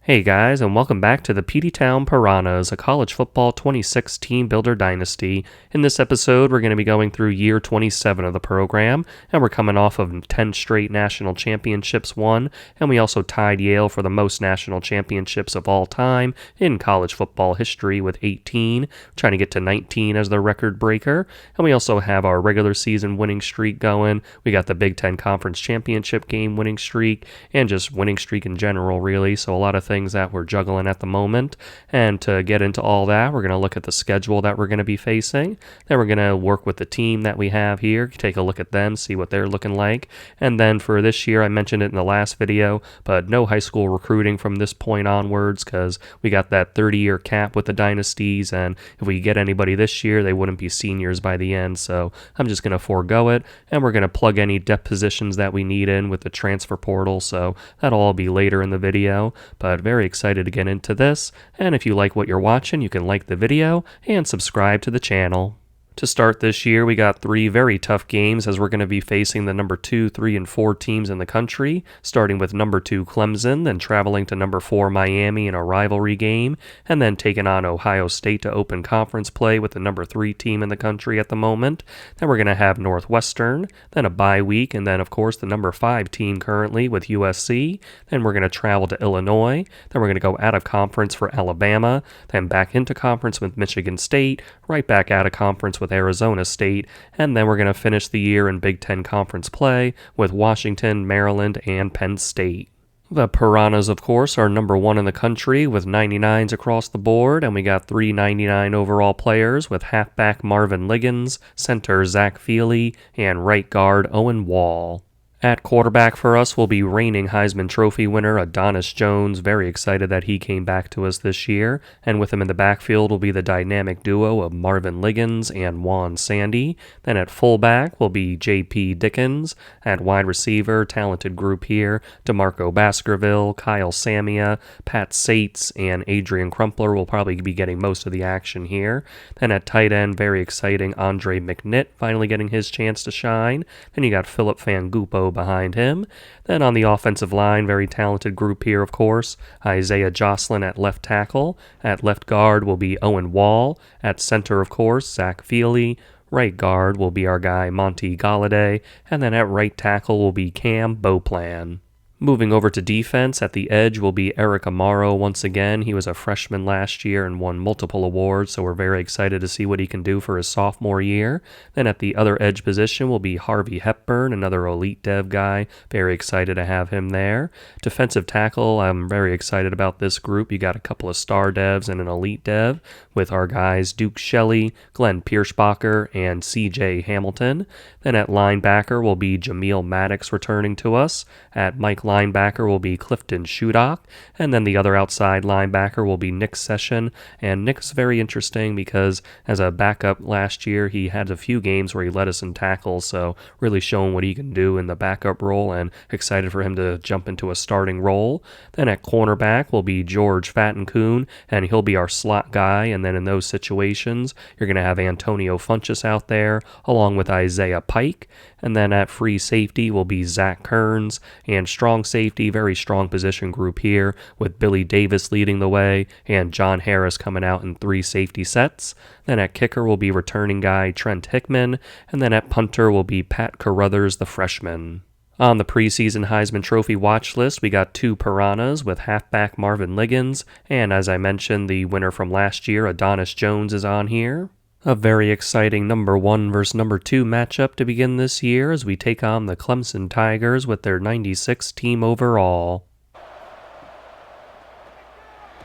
Hey guys, and welcome back to the Peteytown Piranhas, a college football 26 team builder dynasty. In this episode, we're going to be going through year 27 of the program, and we're coming off of 10 straight national championships won, and we also tied Yale for the most national championships of all time in college football history with 18, trying to get to 19 as the record breaker, and we also have our regular season winning streak going. We got the Big Ten Conference Championship game winning streak, and just winning streak in general, really, so a lot of things that we're juggling at the moment. And to get into all that, we're going to look at the schedule that we're going to be facing. Then we're going to work with the team that we have here, take a look at them, see what they're looking like. And then for this year, I mentioned it in the last video, but no high school recruiting from this point onwards because we got that 30-year cap with the dynasties, and if we get anybody this year, they wouldn't be seniors by the end, so I'm just going to forego it, and we're going to plug any depth positions that we need in with the transfer portal, so that'll all be later in the video, but very excited to get into this, and if you like what you're watching, you can like the video and subscribe to the channel. To start this year, we got 3 very tough games as we're going to be facing the number 2, 3, and 4 teams in the country, starting with number 2 Clemson, then traveling to number 4 Miami in a rivalry game, and then taking on Ohio State to open conference play with the number 3 team in the country at the moment. Then we're going to have Northwestern, then a bye week, and then of course the number 5 team currently with USC. Then we're going to travel to Illinois, then we're going to go out of conference for Alabama, then back into conference with Michigan State, right back out of conference with Arizona State, and then we're going to finish the year in Big Ten Conference play with Washington, Maryland, and Penn State. The Piranhas, of course, are number 1 in the country with 99s across the board, and we got 3 99 overall players with halfback Marvin Liggins, center Zach Feely, and right guard Owen Wall. At quarterback for us will be reigning Heisman Trophy winner Adonis Jones. Very excited that he came back to us this year. And with him in the backfield will be the dynamic duo of Marvin Liggins and Juan Sandy. Then at fullback will be J.P. Dickens. At wide receiver, talented group here, DeMarco Baskerville, Kyle Samia, Pat Sates, and Adrian Crumpler will probably be getting most of the action here. Then at tight end, very exciting, Andre McNitt finally getting his chance to shine. Then you got Philip Fangupo behind him. Then on the offensive line, very talented group here, of course. Isaiah Jocelyn at left tackle. At left guard will be Owen Wall. At center, of course, Zach Feely. Right guard will be our guy Monty Galladay. And then at right tackle will be Cam Beauplan. Moving over to defense, at the edge will be Eric Amaro once again. He was a freshman last year and won multiple awards, so we're very excited to see what he can do for his sophomore year. Then at the other edge position will be Harvey Hepburn, another elite dev guy. Very excited to have him there. Defensive tackle, I'm very excited about this group. You got a couple of star devs and an elite dev with our guys Duke Shelley, Glenn Pierschbacher, and CJ Hamilton. Then at linebacker will be Jameel Maddox returning to us. At Mike linebacker will be Clifton Shudock, and then the other outside linebacker will be Nick Session, and Nick's very interesting because as a backup last year, he had a few games where he led us in tackles, so really showing what he can do in the backup role, and excited for him to jump into a starting role. Then at cornerback will be George Fattencoon, and he'll be our slot guy, and then in those situations, you're going to have Antonio Funchess out there, along with Isaiah Pike, and then at free safety will be Zach Kearns, and strong safety, very strong position group here, with Billy Davis leading the way, and John Harris coming out in 3 safety sets. Then at kicker will be returning guy Trent Hickman, and then at punter will be Pat Carruthers, the freshman. On the preseason Heisman Trophy watch list, we got 2 Piranhas with halfback Marvin Liggins, and as I mentioned, the winner from last year, Adonis Jones, is on here. A very exciting number 1 versus number 2 matchup to begin this year as we take on the Clemson Tigers with their 96 team overall.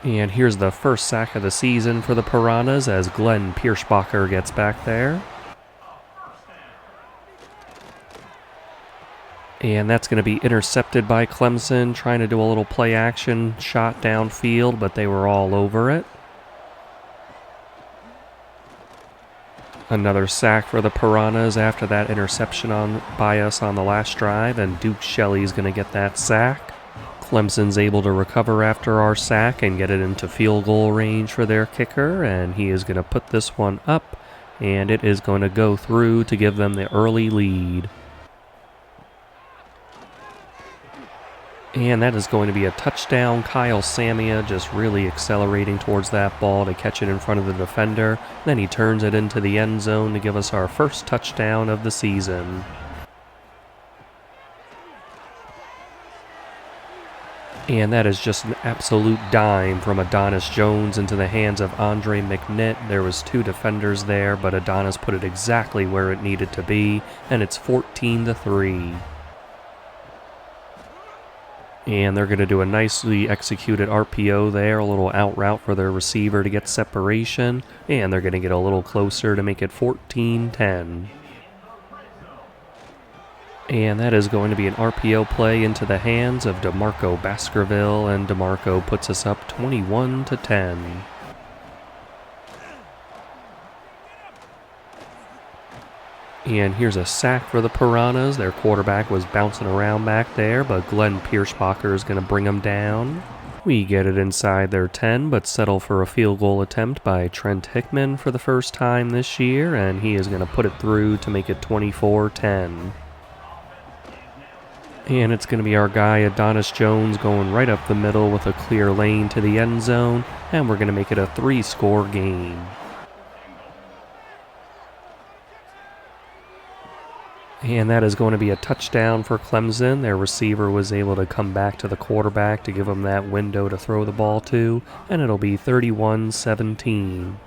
And here's the first sack of the season for the Piranhas as Glenn Pierschbacher gets back there. And that's going to be intercepted by Clemson, trying to do a little play action shot downfield, but they were all over it. Another sack for the Piranhas after that interception by us on the last drive, and Duke Shelley's going to get that sack. Clemson's able to recover after our sack and get it into field goal range for their kicker, and he is going to put this one up, and it is going to go through to give them the early lead. And that is going to be a touchdown. Kyle Samia just really accelerating towards that ball to catch it in front of the defender. Then he turns it into the end zone to give us our first touchdown of the season. And that is just an absolute dime from Adonis Jones into the hands of Andre McNitt. There was 2 defenders there, but Adonis put it exactly where it needed to be, and it's 14-3. And they're going to do a nicely executed RPO there, a little out route for their receiver to get separation, and they're going to get a little closer to make it 14-10. And that is going to be an RPO play into the hands of DeMarco Baskerville, and DeMarco puts us up 21-10. And here's a sack for the Piranhas. Their quarterback was bouncing around back there, but Glenn Pierschbacher is going to bring him down. We get it inside their 10, but settle for a field goal attempt by Trent Hickman for the first time this year, and he is going to put it through to make it 24-10. And it's going to be our guy Adonis Jones going right up the middle with a clear lane to the end zone, and we're going to make it a 3-score game. And that is going to be a touchdown for Clemson. Their receiver was able to come back to the quarterback to give him that window to throw the ball to, and it'll be 31-17.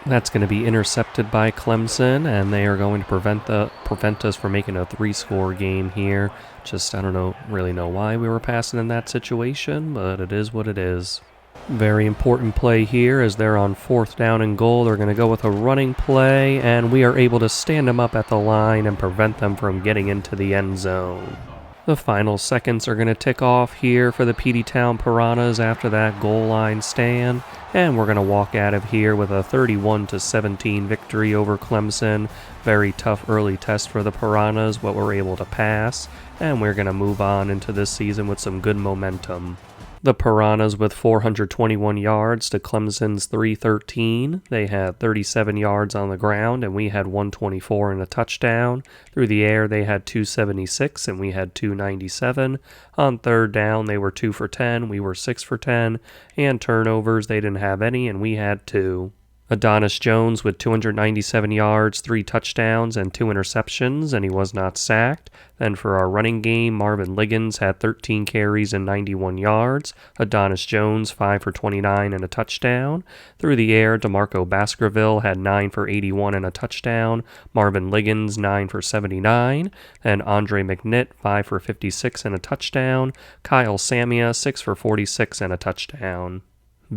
That's going to be intercepted by Clemson, and they are going to prevent us from making a 3-score game here. I don't really know why we were passing in that situation, but it is what it is. Very important play here as they're on 4th down and goal. They're going to go with a running play, and we are able to stand them up at the line and prevent them from getting into the end zone. The final seconds are going to tick off here for the Peteytown Piranhas after that goal line stand, and we're going to walk out of here with a 31-17 victory over Clemson. Very tough early test for the Piranhas, but we're able to pass, and we're going to move on into this season with some good momentum. The Piranhas with 421 yards to Clemson's 313. They had 37 yards on the ground, and we had 124 and a touchdown. Through the air, they had 276, and we had 297. On 3rd down, they were 2 for 10. We were 6 for 10. And turnovers, they didn't have any, and we had 2. Adonis Jones with 297 yards, 3 touchdowns, and 2 interceptions, and he was not sacked. Then for our running game, Marvin Liggins had 13 carries and 91 yards. Adonis Jones, 5 for 29 and a touchdown. Through the air, DeMarco Baskerville had 9 for 81 and a touchdown. Marvin Liggins, 9 for 79. And Andre McNitt, 5 for 56 and a touchdown. Kyle Samia, 6 for 46 and a touchdown.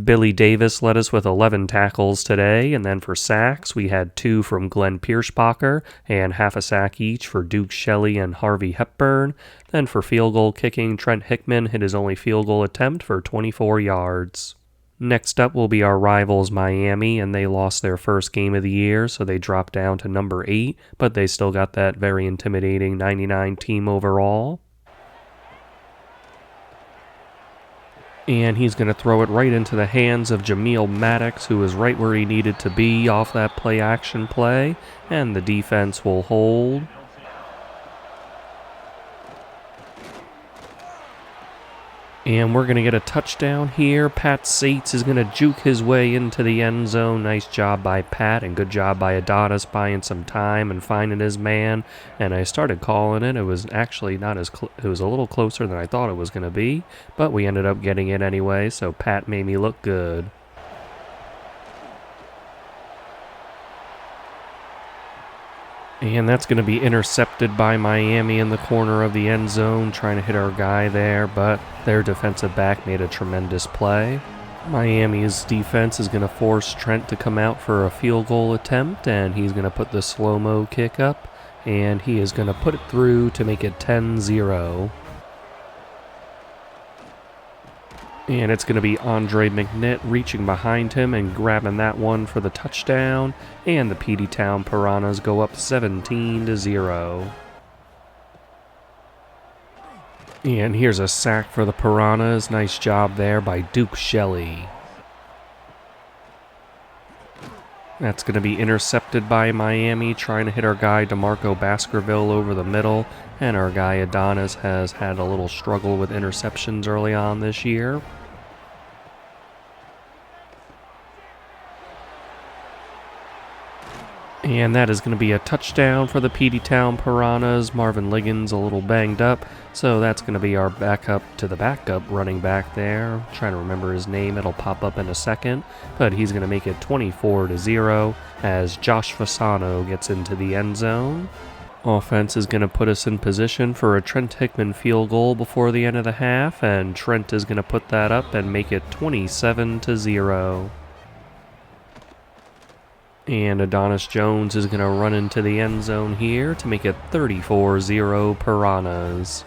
Billy Davis led us with 11 tackles today, and then for sacks, we had 2 from Glenn Pierschbacher and half a sack each for Duke Shelley and Harvey Hepburn. Then for field goal kicking, Trent Hickman hit his only field goal attempt for 24 yards. Next up will be our rivals Miami, and they lost their first game of the year, so they dropped down to number 8, but they still got that very intimidating 99 team overall. And he's going to throw it right into the hands of Jameel Maddox, who is right where he needed to be off that play-action play. And the defense will hold. And we're going to get a touchdown here. Pat Sates is going to juke his way into the end zone. Nice job by Pat, and good job by Adonis buying some time and finding his man. And I started calling it. It was actually not as it was a little closer than I thought it was going to be, but we ended up getting it anyway, so Pat made me look good. And that's going to be intercepted by Miami in the corner of the end zone, trying to hit our guy there, but their defensive back made a tremendous play. Miami's defense is going to force Trent to come out for a field goal attempt, and he's going to put the slow-mo kick up, and he is going to put it through to make it 10-0. And it's going to be Andre McNitt reaching behind him and grabbing that one for the touchdown. And the Peteytown Piranhas go up 17-0. And here's a sack for the Piranhas. Nice job there by Duke Shelley. That's going to be intercepted by Miami, trying to hit our guy DeMarco Baskerville over the middle, and our guy Adonis has had a little struggle with interceptions early on this year. And that is going to be a touchdown for the Peteytown Piranhas. Marvin Liggins a little banged up, so that's going to be our backup to the backup running back there. I'm trying to remember his name, it'll pop up in a second, but he's going to make it 24-0 as Josh Fasano gets into the end zone. Offense is going to put us in position for a Trent Hickman field goal before the end of the half, and Trent is going to put that up and make it 27-0. And Adonis Jones is going to run into the end zone here to make it 34-0 Piranhas.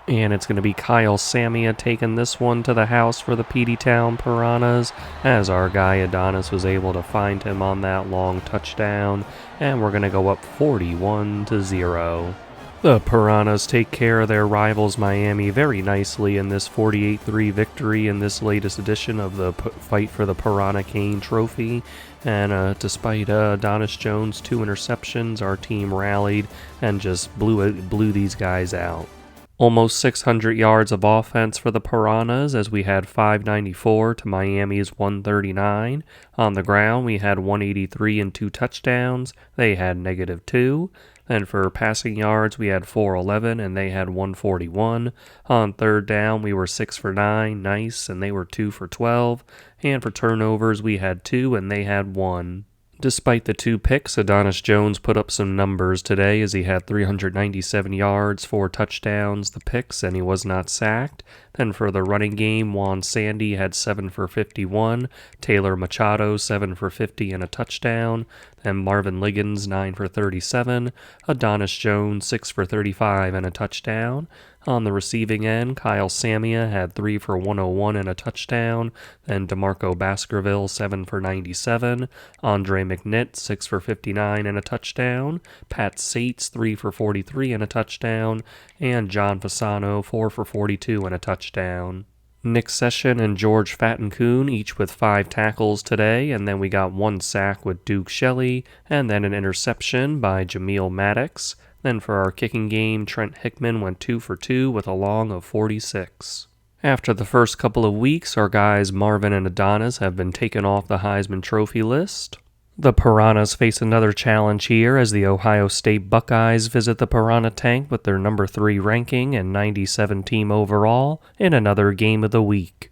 And it's going to be Kyle Samia taking this one to the house for the Peteytown Piranhas, as our guy Adonis was able to find him on that long touchdown. And we're going to go up 41-0. The Piranhas take care of their rivals Miami very nicely in this 48-3 victory in this latest edition of the Fight for the Piranha Cane Trophy. And despite Adonis Jones' 2 interceptions, our team rallied and just blew these guys out. Almost 600 yards of offense for the Piranhas, as we had 594 to Miami's 139. On the ground, we had 183 and 2 touchdowns. They had -2. Then for passing yards, we had 411 and they had 141. On third down, we were 6 for 9, nice, and they were 2 for 12. And for turnovers, we had 2 and they had 1. Despite the 2 picks, Adonis Jones put up some numbers today as he had 397 yards, 4 touchdowns, the picks, and he was not sacked. Then for the running game, Juan Sandy had 7 for 51, Taylor Machado 7 for 50 and a touchdown, then Marvin Liggins 9 for 37, Adonis Jones 6 for 35 and a touchdown. On the receiving end, Kyle Samia had 3 for 101 and a touchdown, then DeMarco Baskerville 7 for 97, Andre McNitt 6 for 59 and a touchdown, Pat Sates 3 for 43 and a touchdown, and John Fasano 4 for 42 and a touchdown. Nick Session and George Fattencoon each with 5 tackles today, and then we got 1 sack with Duke Shelley, and then an interception by Jameel Maddox. Then for our kicking game, Trent Hickman went 2 for 2 with a long of 46. After the first couple of weeks, our guys Marvin and Adonis have been taken off the Heisman Trophy list. The Piranhas face another challenge here as the Ohio State Buckeyes visit the Piranha Tank with their number 3 ranking and 97 team overall in another game of the week.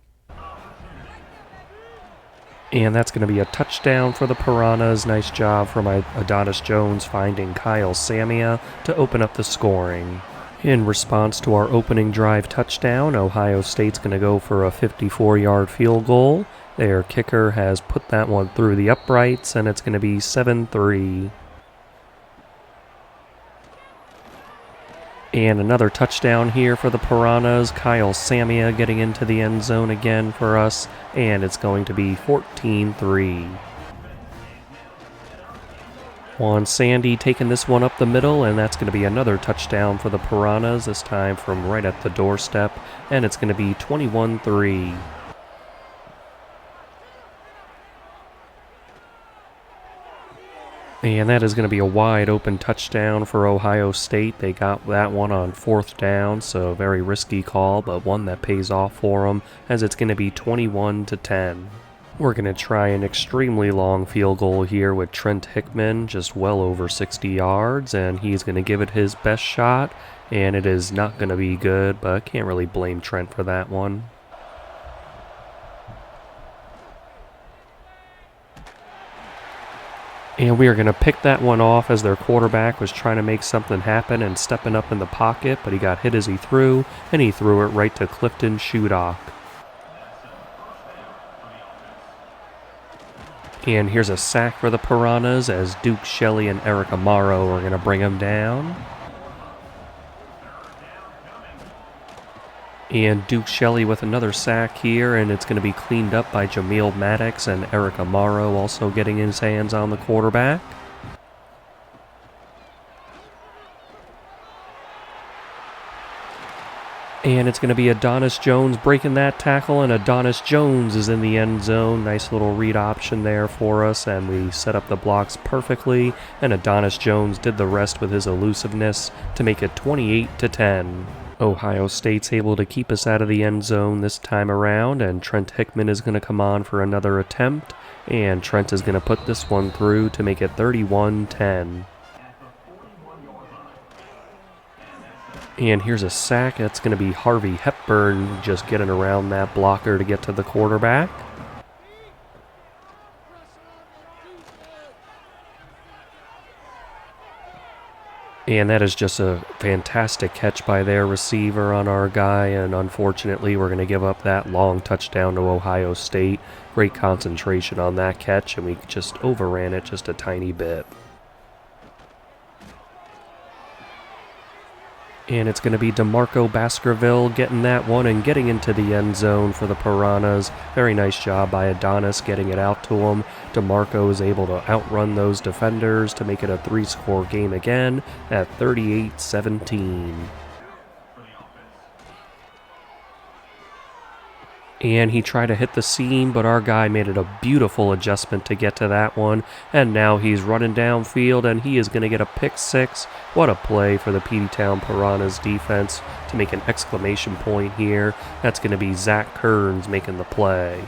And that's going to be a touchdown for the Piranhas. Nice job from Adonis Jones finding Kyle Samia to open up the scoring. In response to our opening drive touchdown, Ohio State's going to go for a 54-yard field goal. Their kicker has put that one through the uprights, and it's going to be 7-3. And another touchdown here for the Piranhas. Kyle Samia getting into the end zone again for us, and it's going to be 14-3. Juan Sandy taking this one up the middle, and that's going to be another touchdown for the Piranhas, this time from right at the doorstep, and it's going to be 21-3. And that is going to be a wide open touchdown for Ohio State. They got that one on 4th down, so very risky call, but one that pays off for them, as it's going to be 21-10. We're going to try an extremely long field goal here with Trent Hickman, just well over 60 yards, and he's going to give it his best shot, and it is not going to be good, but I can't really blame Trent for that one. And we are going to pick that one off as their quarterback was trying to make something happen and stepping up in the pocket, but he got hit as he threw, and he threw it right to Clifton Shudock. And here's a sack for the Piranhas as Duke Shelley and Eric Amaro are going to bring him down. And Duke Shelley with another sack here, and it's going to be cleaned up by Jameel Maddox and Eric Amaro also getting his hands on the quarterback. And it's going to be Adonis Jones breaking that tackle, and Adonis Jones is in the end zone. Nice little read option there for us, and we set up the blocks perfectly, and Adonis Jones did the rest with his elusiveness to make it 28-10. Ohio State's able to keep us out of the end zone this time around, and Trent Hickman is going to come on for another attempt, and Trent is going to put this one through to make it 31-10. And here's a sack. That's going to be Harvey Hepburn just getting around that blocker to get to the quarterback. And that is just a fantastic catch by their receiver on our guy, and unfortunately we're going to give up that long touchdown to Ohio State. Great concentration on that catch, and we just overran it just a tiny bit. And it's going to be DeMarco Baskerville getting that one and getting into the end zone for the Piranhas. Very nice job by Adonis getting it out to him. DeMarco is able to outrun those defenders to make it a 3-score game again at 38-17. And he tried to hit the seam, but our guy made it a beautiful adjustment to get to that one. And now he's running downfield, and he is going to get a pick six. What a play for the Peteytown Piranhas defense to make an exclamation point here. That's going to be Zach Kearns making the play.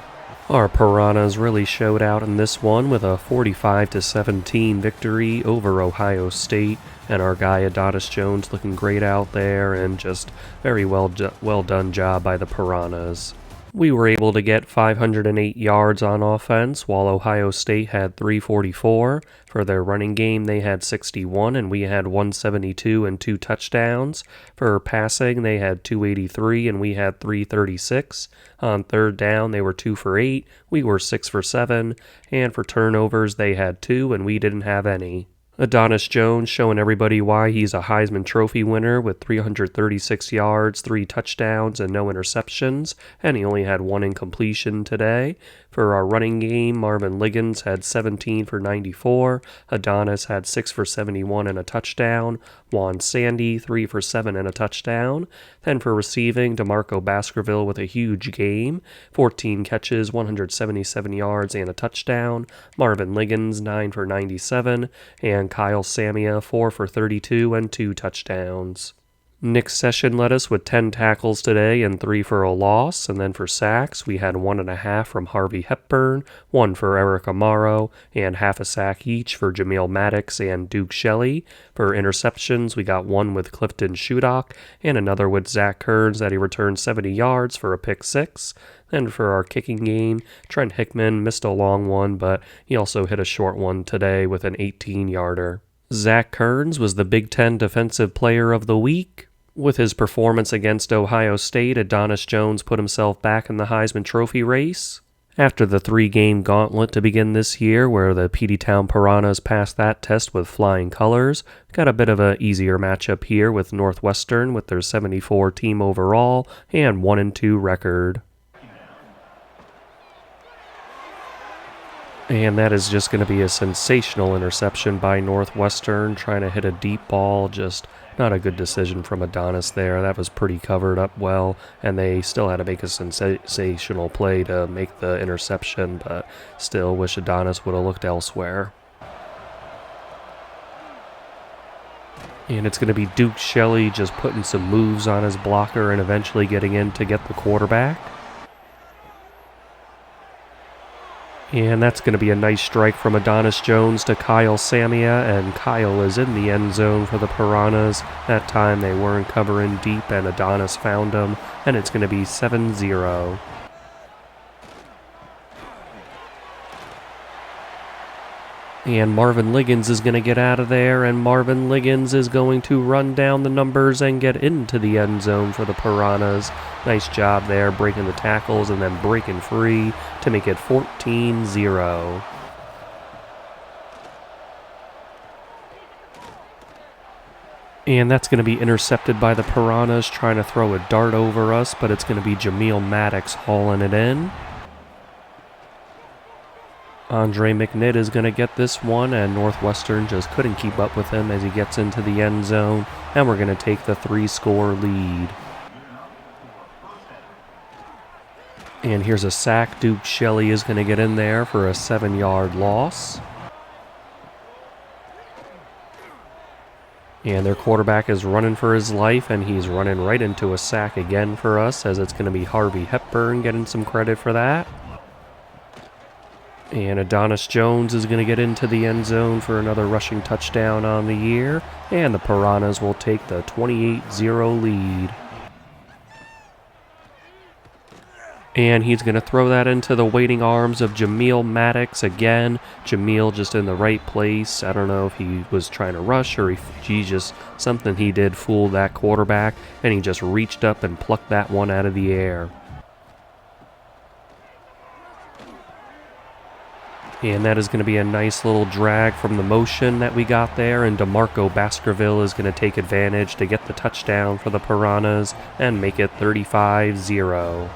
Our Piranhas really showed out in this one with a 45-17 victory over Ohio State. And our guy Adonis Jones looking great out there, and just very well done job by the Piranhas. We were able to get 508 yards on offense, while Ohio State had 344. For their running game, they had 61, and we had 172 and 2 touchdowns. For passing, they had 283, and we had 336. On third down, they were 2 for 8. We were 6 for 7. And for turnovers, they had 2, and we didn't have any. Adonis Jones showing everybody why he's a Heisman Trophy winner with 336 yards, 3 touchdowns, and no interceptions, and he only had 1 incompletion today. For our running game, Marvin Liggins had 17 for 94, Adonis had 6 for 71 and a touchdown, Juan Sandy 3 for 7 and a touchdown. Then for receiving, DeMarco Baskerville with a huge game, 14 catches, 177 yards, and a touchdown, Marvin Liggins 9 for 97, and Kyle Samia 4 for 32 and 2 touchdowns. Nick Session led us with 10 tackles today and 3 for a loss, and then for sacks, we had 1.5 from Harvey Hepburn, 1 for Eric Amaro, and half a sack each for Jameel Maddox and Duke Shelley. For interceptions, we got 1 with Clifton Shudock, and another with Zach Kearns that he returned 70 yards for a pick 6. Then for our kicking game, Trent Hickman missed a long one, but he also hit a short one today with an 18-yarder. Zach Kearns was the Big Ten Defensive Player of the Week. With his performance against Ohio State, Adonis Jones put himself back in the Heisman Trophy race. After the 3-game gauntlet to begin this year, where the Peteytown Piranhas passed that test with flying colors, got a bit of an easier matchup here with Northwestern with their 74 team overall and 1-2 record. And that is just going to be a sensational interception by Northwestern, trying to hit a deep ball. Just not a good decision from Adonis there. That was pretty covered up well, and they still had to make a sensational play to make the interception, but still wish Adonis would have looked elsewhere. And it's going to be Duke Shelley just putting some moves on his blocker and eventually getting in to get the quarterback. And that's going to be a nice strike from Adonis Jones to Kyle Samia, and Kyle is in the end zone for the Piranhas. That time they weren't covering deep, and Adonis found him, and it's going to be 7-0. And Marvin Liggins is going to get out of there, and Marvin Liggins is going to run down the numbers and get into the end zone for the Piranhas. Nice job there, breaking the tackles and then breaking free to make it 14-0. And that's going to be intercepted by the Piranhas, trying to throw a dart over us, but it's going to be Jameel Maddox hauling it in. Andre McNitt is going to get this one, and Northwestern just couldn't keep up with him as he gets into the end zone, and we're going to take the 3-score lead. And here's a sack. Duke Shelley is going to get in there for a 7-yard loss. And their quarterback is running for his life, and he's running right into a sack again for us, as it's going to be Harvey Hepburn getting some credit for that. And Adonis Jones is going to get into the end zone for another rushing touchdown on the year, and the Piranhas will take the 28-0 lead. And he's going to throw that into the waiting arms of Jameel Maddox again. Jameel just in the right place. I don't know if he was trying to rush or if something he did fooled that quarterback, and he just reached up and plucked that one out of the air. And that is going to be a nice little drag from the motion that we got there, and DeMarco Baskerville is going to take advantage to get the touchdown for the Piranhas and make it 35-0.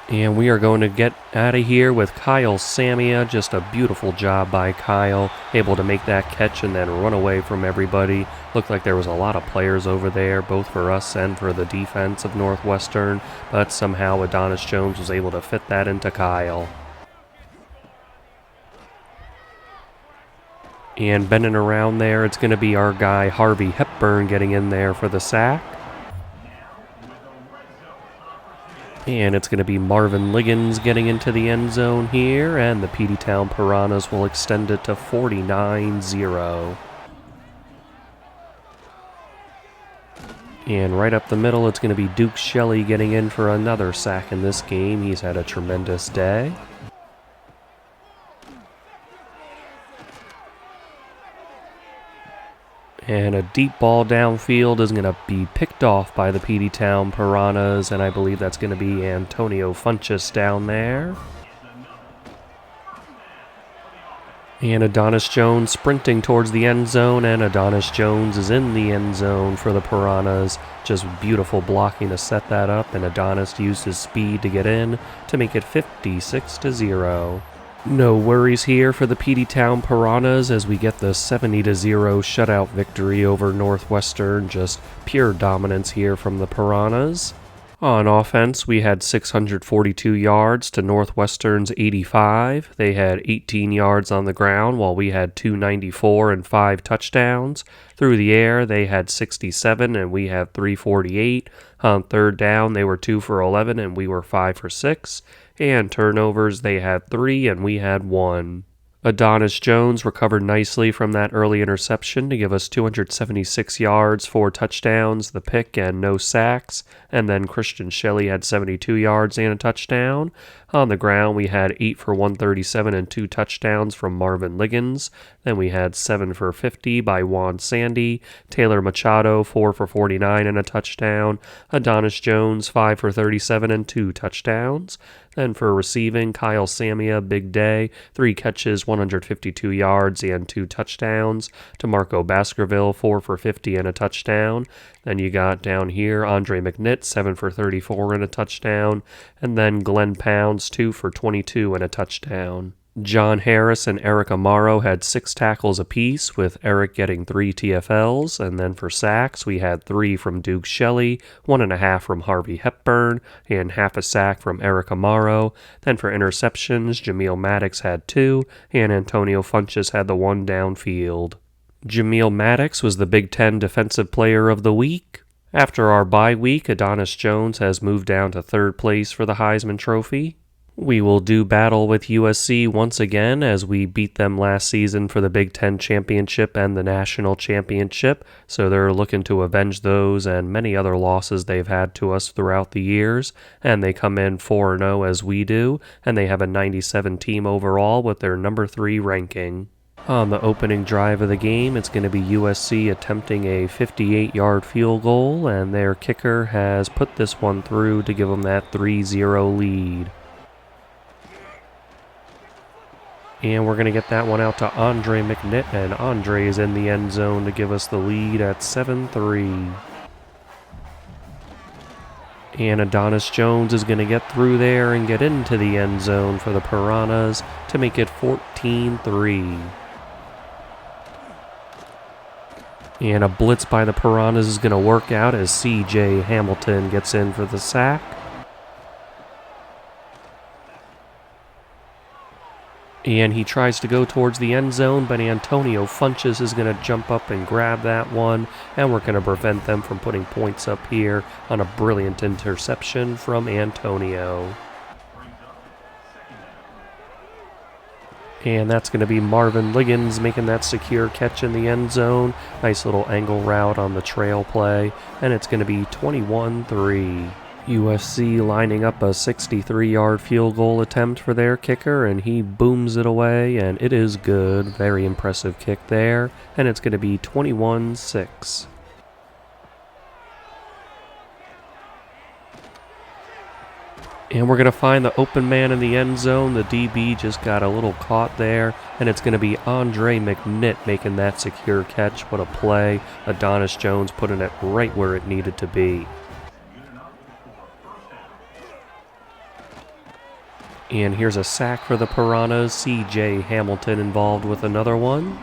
And we are going to get out of here with Kyle Samia. Just a beautiful job by Kyle, able to make that catch and then run away from everybody. Looked like there was a lot of players over there, both for us and for the defense of Northwestern, but somehow Adonis Jones was able to fit that into Kyle. And bending around there, it's going to be our guy Harvey Hepburn getting in there for the sack. And it's going to be Marvin Liggins getting into the end zone here, and the Peteytown Piranhas will extend it to 49-0. And right up the middle, it's going to be Duke Shelley getting in for another sack in this game. He's had a tremendous day. And a deep ball downfield is going to be picked off by the Peteytown Piranhas, and I believe that's going to be Antonio Funchess down there. And Adonis Jones sprinting towards the end zone, and Adonis Jones is in the end zone for the Piranhas. Just beautiful blocking to set that up, and Adonis used his speed to get in to make it 56-0. No worries here for the Peteytown Piranhas as we get the 70-0 shutout victory over Northwestern. Just pure dominance here from the Piranhas. On offense, we had 642 yards to Northwestern's 85. They had 18 yards on the ground, while we had 294 and 5 touchdowns. Through the air, they had 67 and we had 348. On third down, they were 2 for 11 and we were 5 for 6. And turnovers, they had 3 and we had 1. Adonis Jones recovered nicely from that early interception to give us 276 yards, 4 touchdowns, the pick, and no sacks. And then Christian Shelley had 72 yards and a touchdown. On the ground, we had 8 for 137 and 2 touchdowns from Marvin Liggins. Then we had 7 for 50 by Juan Sandy. Taylor Machado, 4 for 49 and a touchdown. Adonis Jones, 5 for 37 and 2 touchdowns. Then for receiving, Kyle Samia, big day, 3 catches, 152 yards, and 2 touchdowns. DeMarco Baskerville, 4 for 50 and a touchdown. Then you got down here, Andre McNitt, 7 for 34 and a touchdown. And then Glenn Pounds, 2 for 22 and a touchdown. John Harris and Eric Amaro had 6 tackles apiece, with Eric getting 3 TFLs, and then for sacks, we had 3 from Duke Shelley, 1.5 from Harvey Hepburn, and half a sack from Eric Amaro. Then for interceptions, Jameel Maddox had 2, and Antonio Funchess had the 1 downfield. Jameel Maddox was the Big Ten Defensive Player of the Week. After our bye week, Adonis Jones has moved down to 3rd place for the Heisman Trophy. We will do battle with USC once again, as we beat them last season for the Big Ten Championship and the National Championship, so they're looking to avenge those and many other losses they've had to us throughout the years, and they come in 4-0 as we do, and they have a 97 team overall with their number 3 ranking. On the opening drive of the game, it's going to be USC attempting a 58-yard field goal, and their kicker has put this one through to give them that 3-0 lead. And we're going to get that one out to Andre McNitt, and Andre is in the end zone to give us the lead at 7-3. And Adonis Jones is going to get through there and get into the end zone for the Piranhas to make it 14-3. And a blitz by the Piranhas is going to work out as C.J. Hamilton gets in for the sack. And he tries to go towards the end zone, but Antonio Funches is going to jump up and grab that one, and we're going to prevent them from putting points up here on a brilliant interception from Antonio. And that's going to be Marvin Liggins making that secure catch in the end zone. Nice little angle route on the trail play, and it's going to be 21-3. USC lining up a 63-yard field goal attempt for their kicker, and he booms it away, and it is good. Very impressive kick there, and it's going to be 21-6. And we're going to find the open man in the end zone. The DB just got a little caught there, and it's going to be Andre McNitt making that secure catch. What a play. Adonis Jones putting it right where it needed to be. And here's a sack for the Piranhas. C.J. Hamilton involved with another one.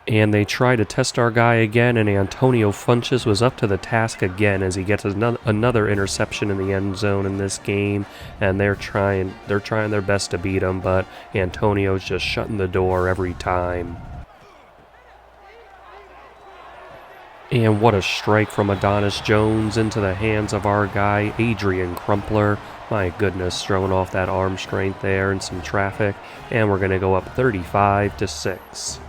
And they try to test our guy again, and Antonio Funches was up to the task again as he gets another interception in the end zone in this game. And they're trying their best to beat him, but Antonio's just shutting the door every time. And what a strike from Adonis Jones into the hands of our guy, Adrian Crumpler. My goodness, throwing off that arm strength there in some traffic. And we're going to go up 35-6.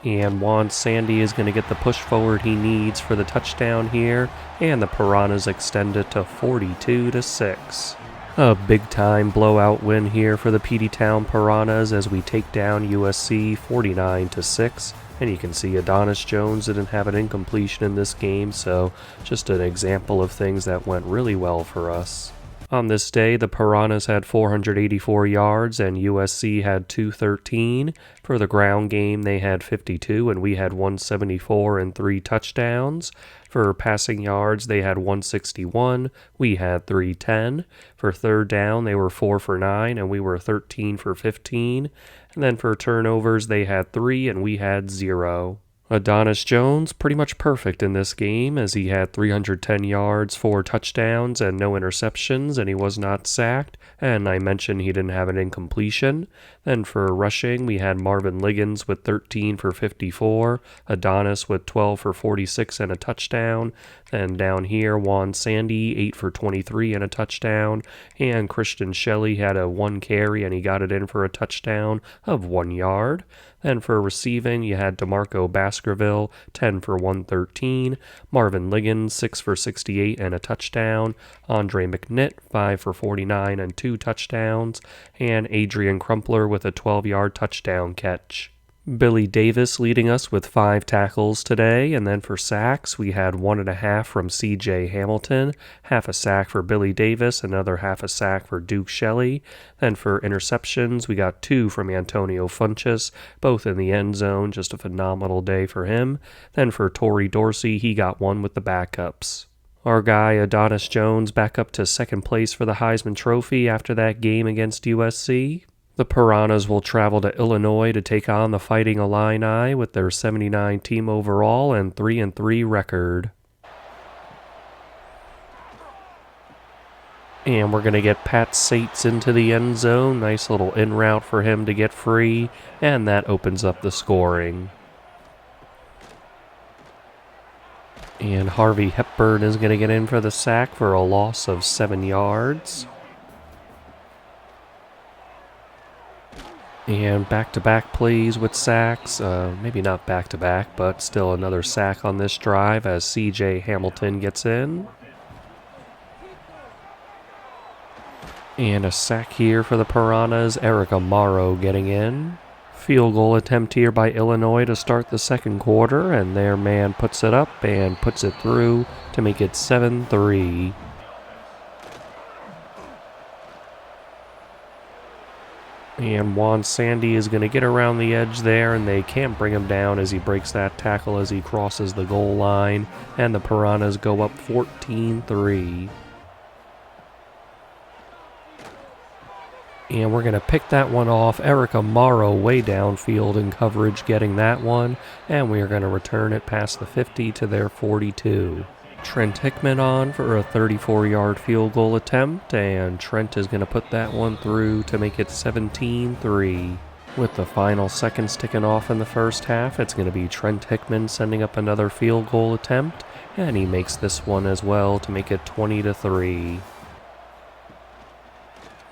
And Juan Sandy is going to get the push forward he needs for the touchdown here. And the Piranhas extend it to 42-6. A big-time blowout win here for the Peteytown Piranhas as we take down USC 49-6. And you can see Adonis Jones didn't have an incompletion in this game, so just an example of things that went really well for us. On this day, the Piranhas had 484 yards and USC had 213. For the ground game, they had 52 and we had 174 and 3 touchdowns. For passing yards, they had 161. We had 310. For third down, they were 4 for 9 and we were 13 for 15. And then for turnovers, they had 3 and we had 0. Adonis Jones, pretty much perfect in this game as he had 310 yards, 4 touchdowns, and no interceptions, and he was not sacked. And I mentioned he didn't have an incompletion. Then for rushing, we had Marvin Liggins with 13 for 54, Adonis with 12 for 46 and a touchdown. Then down here, Juan Sandy, 8 for 23 and a touchdown. And Christian Shelley had a 1 carry, and he got it in for a touchdown of 1 yard. Then for receiving, you had DeMarco Baskerville, 10 for 113. Marvin Liggins, 6 for 68 and a touchdown. Andre McNitt, 5 for 49 and 2 touchdowns. And Adrian Crumpler with a 12-yard touchdown catch. Billy Davis leading us with 5 tackles today, and then for sacks, we had 1.5 from C.J. Hamilton, half a sack for Billy Davis, another half a sack for Duke Shelley. Then for interceptions, we got 2 from Antonio Funches, both in the end zone, just a phenomenal day for him. Then for Torrey Dorsey, he got 1 with the backups. Our guy Adonis Jones back up to second place for the Heisman Trophy after that game against USC. The Piranhas will travel to Illinois to take on the Fighting Illini with their 79 team overall and 3-3 record. And we're going to get Pat Sates into the end zone. Nice little in route for him to get free, and that opens up the scoring. And Harvey Hepburn is going to get in for the sack for a loss of 7 yards. And back-to-back plays with sacks, maybe not back-to-back, but still another sack on this drive as C.J. Hamilton gets in. And a sack here for the Piranhas, Eric Amaro getting in. Field goal attempt here by Illinois to start the second quarter, and their man puts it up and puts it through to make it 7-3. And Juan Sandy is going to get around the edge there, and they can't bring him down as he breaks that tackle as he crosses the goal line. And the Piranhas go up 14-3. And we're going to pick that one off. Eric Amaro way downfield in coverage getting that one. And we are going to return it past the 50 to their 42. Trent Hickman on for a 34-yard field goal attempt. And Trent is going to put that one through to make it 17-3. With the final seconds ticking off in the first half, it's going to be Trent Hickman sending up another field goal attempt. And he makes this one as well to make it 20-3.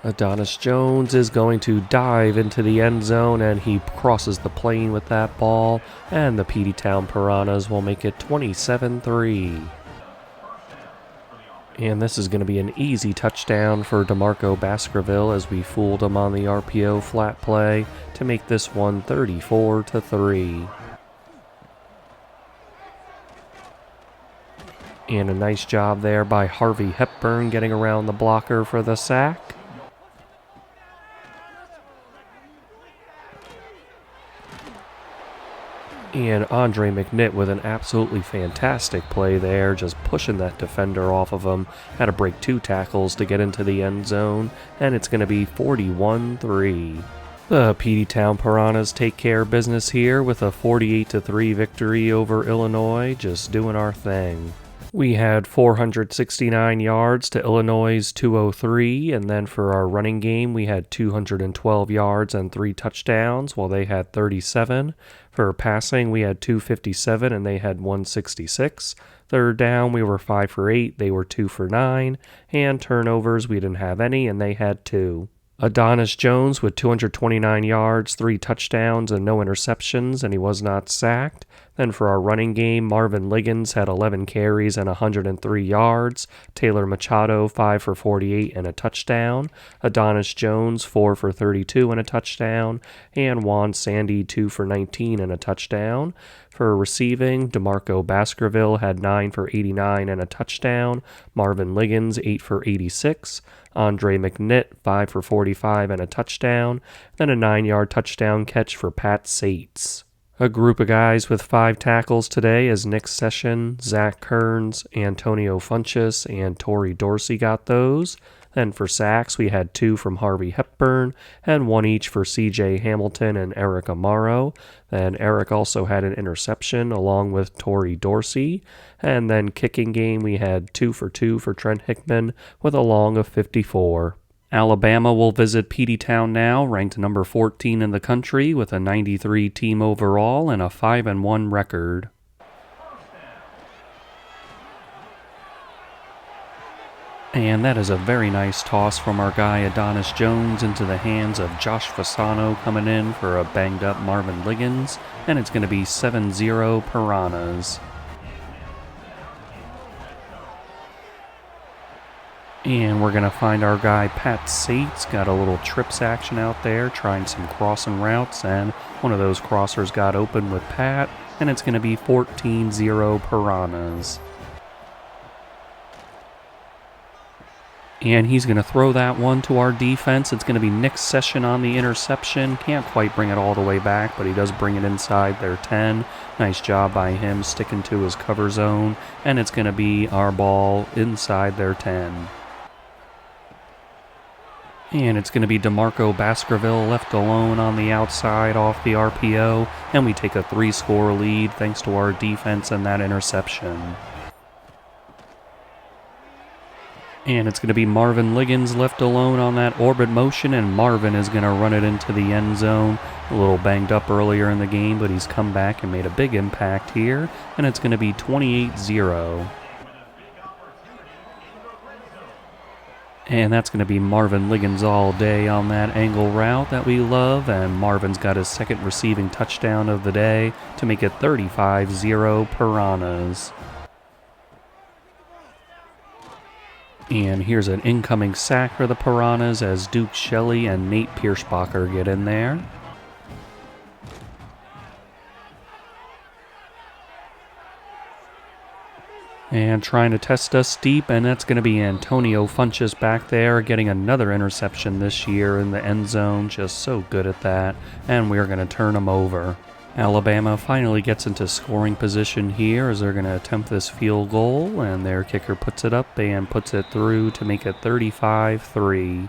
Adonis Jones is going to dive into the end zone, and he crosses the plane with that ball, and the Peteytown Piranhas will make it 27-3. And this is going to be an easy touchdown for DeMarco Baskerville as we fooled him on the RPO flat play to make this one 34-3. And a nice job there by Harvey Hepburn getting around the blocker for the sack. And Andre McNitt with an absolutely fantastic play there, just pushing that defender off of him. Had to break 2 tackles to get into the end zone, and it's going to be 41-3. The Peteytown Piranhas take care of business here with a 48-3 victory over Illinois, just doing our thing. We had 469 yards to Illinois' 203, and then for our running game, we had 212 yards and 3 touchdowns, while they had 37. For passing, we had 257, and they had 166. Third down, we were 5 for 8, they were 2 for 9, and turnovers, we didn't have any, and they had 2. Adonis Jones with 229 yards, 3 touchdowns, and no interceptions, and he was not sacked. Then for our running game, Marvin Liggins had 11 carries and 103 yards. Taylor Machado, 5 for 48 and a touchdown. Adonis Jones, 4 for 32 and a touchdown. And Juan Sandy, 2 for 19 and a touchdown. For receiving, DeMarco Baskerville had 9 for 89 and a touchdown. Marvin Liggins, 8 for 86. Andre McNitt, 5 for 45 and a touchdown. Then a 9-yard touchdown catch for Pat Sates. A group of guys with 5 tackles today is Nick Session, Zach Kearns, Antonio Funchess, and Torrey Dorsey got those. Then for sacks, we had 2 from Harvey Hepburn and 1 each for C.J. Hamilton and Eric Amaro. Then Eric also had an interception along with Torrey Dorsey. And then kicking game, we had 2 for 2 for Trent Hickman with a long of 54. Alabama will visit Peteytown now, ranked number 14 in the country with a 93 team overall and a 5-1 record. And that is a very nice toss from our guy Adonis Jones into the hands of Josh Fasano coming in for a banged up Marvin Liggins, and it's going to be 7-0 Piranhas. And we're going to find our guy Pat Sates, got a little trips action out there, trying some crossing routes, and one of those crossers got open with Pat, and it's going to be 14-0 Piranhas. And he's going to throw that one to our defense. It's going to be Nick Session on the interception. Can't quite bring it all the way back, but he does bring it inside their 10. Nice job by him sticking to his cover zone. And it's going to be our ball inside their 10. And it's going to be DeMarco Baskerville left alone on the outside off the RPO. And we take a 3-score lead thanks to our defense and that interception. And it's going to be Marvin Liggins left alone on that orbit motion, and Marvin is going to run it into the end zone. A little banged up earlier in the game, but he's come back and made a big impact here, and it's going to be 28-0. And that's going to be Marvin Liggins all day on that angle route that we love, and Marvin's got his second receiving touchdown of the day to make it 35-0 Piranhas. And here's an incoming sack for the Piranhas as Duke Shelley and Nate Pierschbacher get in there. And trying to test us deep, and that's going to be Antonio Funchess back there getting another interception this year in the end zone. Just so good at that, and we're going to turn him over. Alabama finally gets into scoring position here as they're going to attempt this field goal, and their kicker puts it up and puts it through to make it 35-3.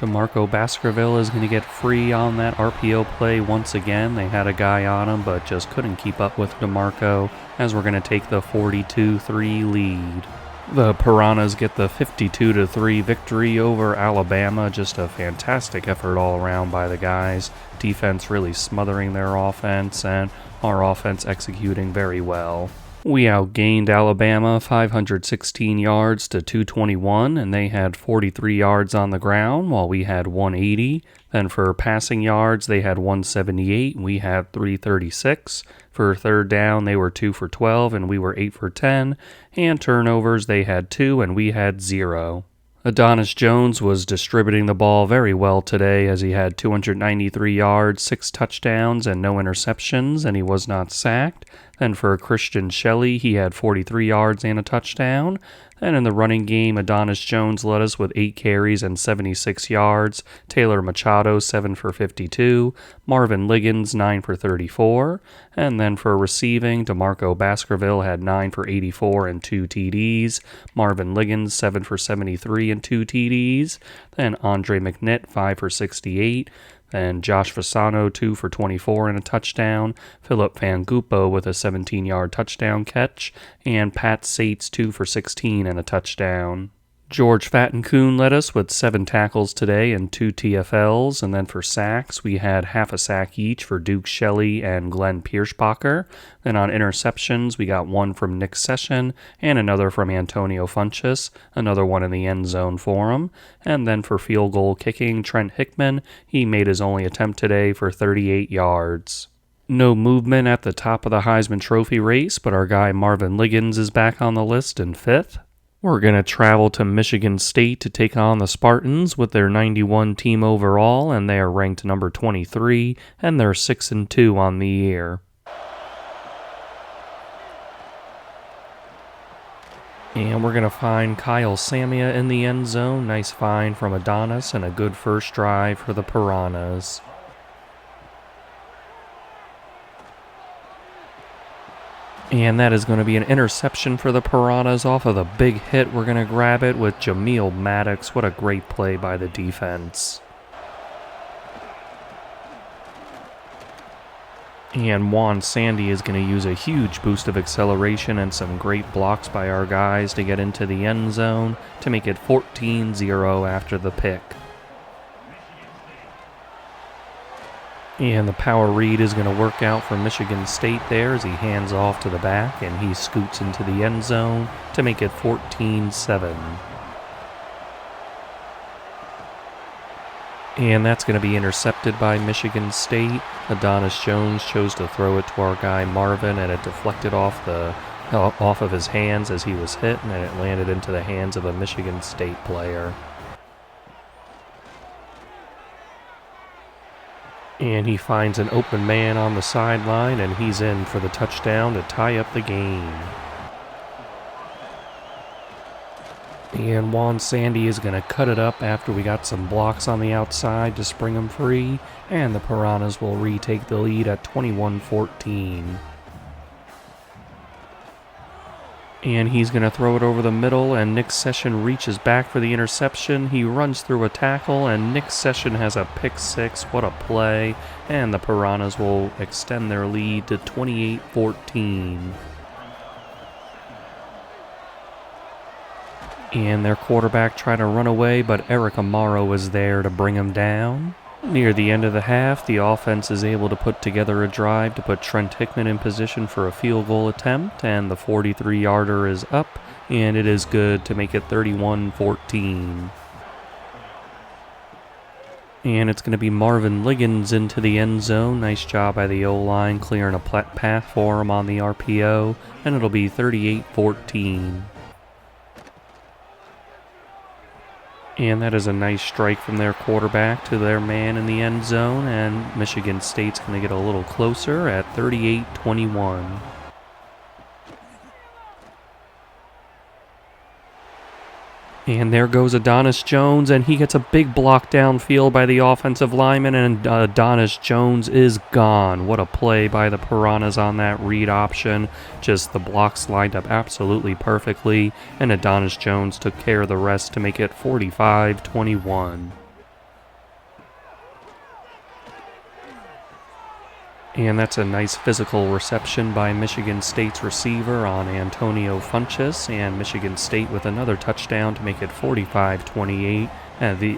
DeMarco Baskerville is going to get free on that RPO play once again. They had a guy on him, but just couldn't keep up with DeMarco, as we're going to take the 42-3 lead. The Piranhas get the 52-3 victory over Alabama. Just a fantastic effort all around by the guys. Defense really smothering their offense, and our offense executing very well. We outgained Alabama 516 yards to 221, and they had 43 yards on the ground while we had 180. Then for passing yards, they had 178, and we had 336. For third down, they were 2 for 12, and we were 8 for 10. And turnovers, they had 2, and we had 0. Adonis Jones was distributing the ball very well today, as he had 293 yards, 6 touchdowns, and no interceptions, and he was not sacked. Then for Christian Shelley, he had 43 yards and a touchdown. Then in the running game, Adonis Jones led us with 8 carries and 76 yards. Taylor Machado, 7 for 52. Marvin Liggins, 9 for 34. And then for receiving, DeMarco Baskerville had 9 for 84 and 2 TDs. Marvin Liggins, 7 for 73 and 2 TDs. Then Andre McNitt, 5 for 68. Then Josh Fasano, 2 for 24 and a touchdown. Philip Van Gupo with a 17-yard touchdown catch. And Pat Sates, 2 for 16 and a touchdown. George Fattencoon led us with 7 tackles today and 2 TFLs. And then for sacks, we had half a sack each for Duke Shelley and Glenn Pierschbacher. Then on interceptions, we got 1 from Nick Session and another from Antonio Funchess, another one in the end zone for him. And then for field goal kicking, Trent Hickman, he made his only attempt today for 38 yards. No movement at the top of the Heisman Trophy race, but our guy Marvin Liggins is back on the list in 5th. We're going to travel to Michigan State to take on the Spartans with their 91 team overall, and they are ranked number 23, and they're 6-2 on the year. And we're going to find Kyle Samia in the end zone. Nice find from Adonis and a good first drive for the Piranhas. And that is going to be an interception for the Piranhas off of the big hit. We're going to grab it with Jameel Maddox. What a great play by the defense. And Juan Sandy is going to use a huge boost of acceleration and some great blocks by our guys to get into the end zone to make it 14-0 after the pick. And the power read is going to work out for Michigan State there as he hands off to the back and he scoots into the end zone to make it 14-7. And that's going to be intercepted by Michigan State. Adonis Jones chose to throw it to our guy Marvin, and it deflected off of his hands as he was hit, and it landed into the hands of a Michigan State player. And he finds an open man on the sideline, and he's in for the touchdown to tie up the game. And Juan Sandy is going to cut it up after we got some blocks on the outside to spring him free, and the Piranhas will retake the lead at 21-14. And he's going to throw it over the middle, and Nick Session reaches back for the interception. He runs through a tackle, and Nick Session has a pick six. What a play. And the Piranhas will extend their lead to 28-14. And their quarterback tried to run away, but Eric Amaro was there to bring him down. Near the end of the half, the offense is able to put together a drive to put Trent Hickman in position for a field goal attempt, and the 43-yarder is up, and it is good to make it 31-14. And it's going to be Marvin Liggins into the end zone. Nice job by the O-line clearing a path for him on the RPO, and it'll be 38-14. And that is a nice strike from their quarterback to their man in the end zone, and Michigan State's going to get a little closer at 38-21. And there goes Adonis Jones, and he gets a big block downfield by the offensive lineman, and Adonis Jones is gone. What a play by the Piranhas on that read option. Just the blocks lined up absolutely perfectly, and Adonis Jones took care of the rest to make it 45-21. And that's a nice physical reception by Michigan State's receiver on Antonio Funchess, and Michigan State with another touchdown to make it 45-28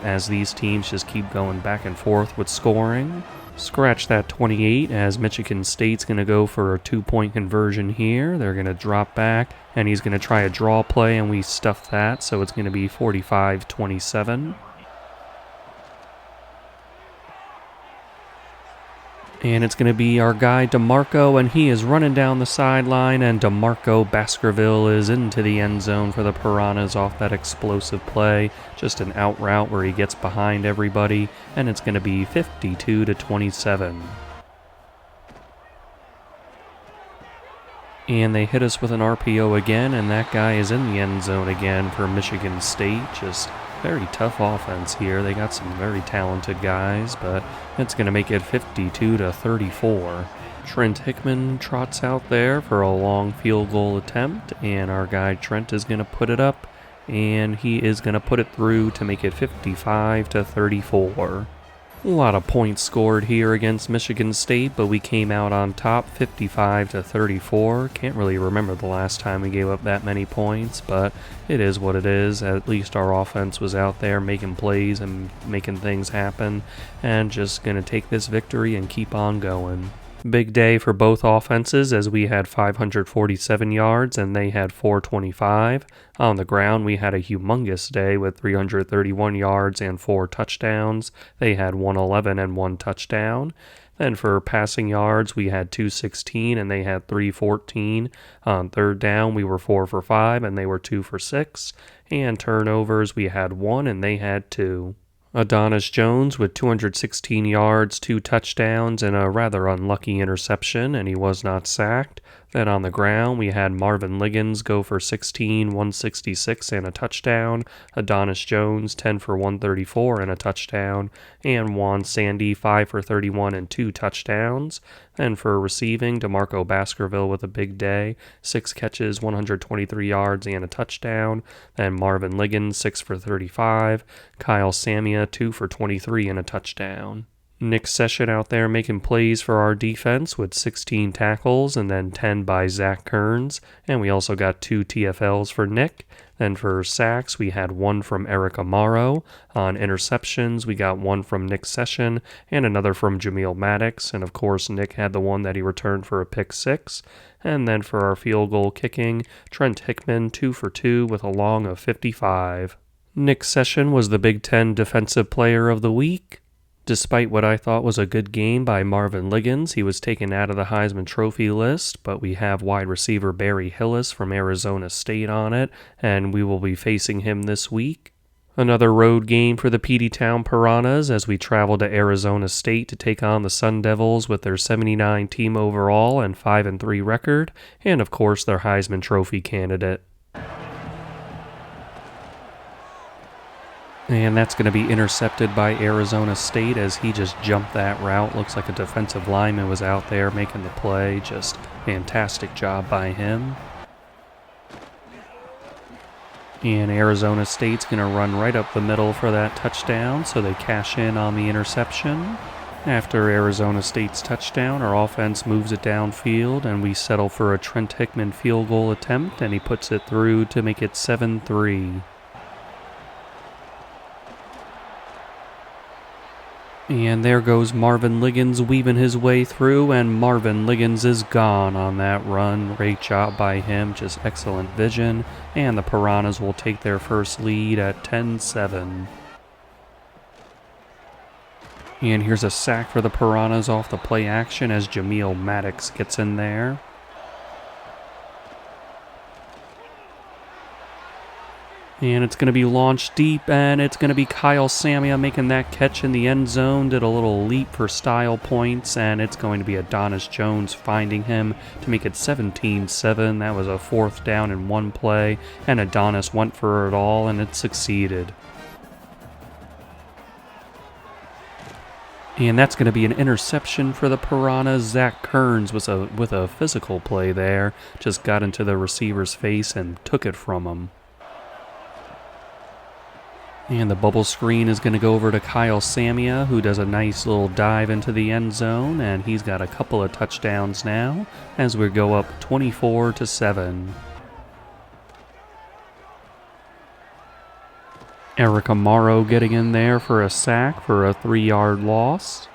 as these teams just keep going back and forth with scoring. Scratch that 28 as Michigan State's going to go for a 2-point conversion here. They're going to drop back, and he's going to try a draw play, and we stuff that, so it's going to be 45-27. And it's going to be our guy DeMarco, and he is running down the sideline, and DeMarco Baskerville is into the end zone for the Piranhas off that explosive play. Just an out route where he gets behind everybody, and it's going to be 52-27. And they hit us with an RPO again, and that guy is in the end zone again for Michigan State. Just very tough offense here. They got some very talented guys, but it's going to make it 52-34. Trent Hickman trots out there for a long field goal attempt, and our guy Trent is going to put it up, and he is going to put it through to make it 55-34. A lot of points scored here against Michigan State, but we came out on top 55-34. Can't really remember the last time we gave up that many points, but it is what it is. At least our offense was out there making plays and making things happen, and just going to take this victory and keep on going. Big day for both offenses as we had 547 yards and they had 425. On the ground, we had a humongous day with 331 yards and 4 touchdowns. They had 111 and 1 touchdown. Then for passing yards, we had 216 and they had 314. On third down, we were 4 for 5 and they were 2 for 6. And turnovers, we had 1 and they had 2. Adonis Jones with 216 yards, 2 touchdowns, and a rather unlucky interception, and he was not sacked. Then on the ground, we had Marvin Liggins go for 16, 166, and a touchdown. Adonis Jones, 10 for 134 and a touchdown. And Juan Sandy, 5 for 31 and 2 touchdowns. Then for receiving, DeMarco Baskerville with a big day, 6 catches, 123 yards, and a touchdown. Then Marvin Liggins, 6 for 35. Kyle Samia, 2 for 23 and a touchdown. Nick Session out there making plays for our defense with 16 tackles and then 10 by Zach Kearns. And we also got 2 TFLs for Nick. Then for sacks, we had 1 from Eric Amaro. On interceptions, we got 1 from Nick Session and another from Jameel Maddox. And of course, Nick had the one that he returned for a pick 6. And then for our field goal kicking, Trent Hickman, 2 for 2 with a long of 55. Nick Session was the Big Ten Defensive Player of the Week. Despite what I thought was a good game by Marvin Liggins, he was taken out of the Heisman Trophy list, but we have wide receiver Barry Hillis from Arizona State on it, and we will be facing him this week. Another road game for the Peteytown Piranhas as we travel to Arizona State to take on the Sun Devils with their 79 team overall and 5-3 record, and of course their Heisman Trophy candidate. And that's going to be intercepted by Arizona State as he just jumped that route. Looks like a defensive lineman was out there making the play. Just fantastic job by him. And Arizona State's going to run right up the middle for that touchdown, so they cash in on the interception. After Arizona State's touchdown, our offense moves it downfield, and we settle for a Trent Hickman field goal attempt, and he puts it through to make it 7-3. And there goes Marvin Liggins weaving his way through, and Marvin Liggins is gone on that run. Great job by him, just excellent vision, and the Piranhas will take their first lead at 10-7. And here's a sack for the Piranhas off the play action as Jameel Maddox gets in there. And it's going to be launched deep, and it's going to be Kyle Samia making that catch in the end zone. Did a little leap for style points, and it's going to be Adonis Jones finding him to make it 17-7. That was a 4th down in one play, and Adonis went for it all, and it succeeded. And that's going to be an interception for the Piranhas. Zach Kearns was with a physical play there. Just got into the receiver's face and took it from him. And the bubble screen is going to go over to Kyle Samia, who does a nice little dive into the end zone, and he's got a couple of touchdowns now as we go up 24-7. Eric Amaro getting in there for a sack for a 3-yard loss.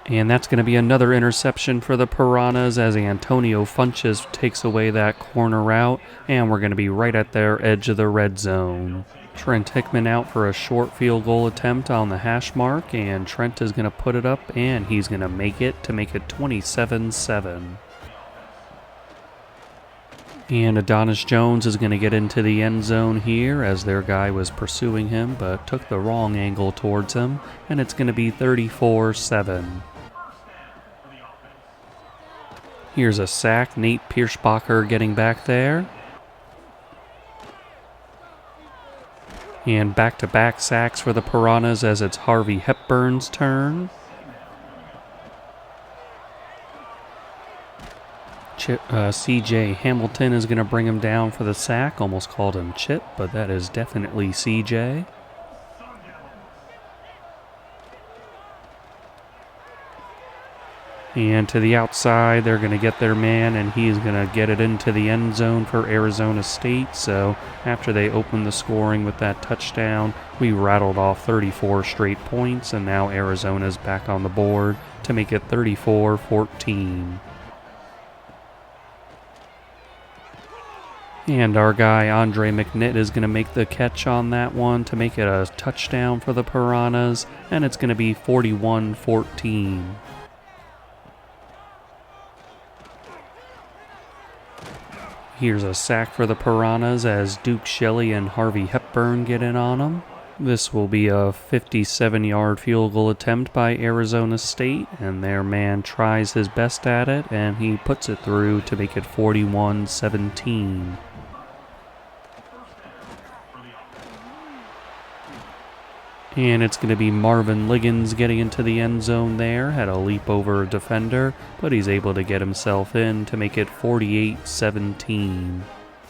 And that's going to be another interception for the Piranhas as Antonio Funches takes away that corner route, and we're going to be right at their edge of the red zone. Trent Hickman out for a short field goal attempt on the hash mark, and Trent is going to put it up, and he's going to make it 27-7. And Adonis Jones is going to get into the end zone here as their guy was pursuing him but took the wrong angle towards him, and it's going to be 34-7. Here's a sack, Nate Pierschbacher getting back there. And back-to-back sacks for the Piranhas as it's Harvey Hepburn's turn. CJ Hamilton is going to bring him down for the sack. Almost called him Chip, but that is definitely CJ. And to the outside, they're going to get their man, and he's going to get it into the end zone for Arizona State. So after they opened the scoring with that touchdown, we rattled off 34 straight points, and now Arizona's back on the board to make it 34-14. And our guy, Andre McNitt, is going to make the catch on that one to make it a touchdown for the Piranhas, and it's going to be 41-14. Here's a sack for the Piranhas as Duke Shelley and Harvey Hepburn get in on them. This will be a 57-yard field goal attempt by Arizona State, and their man tries his best at it, and he puts it through to make it 41-17. And it's going to be Marvin Liggins getting into the end zone there. Had a leap over a defender, but he's able to get himself in to make it 48-17.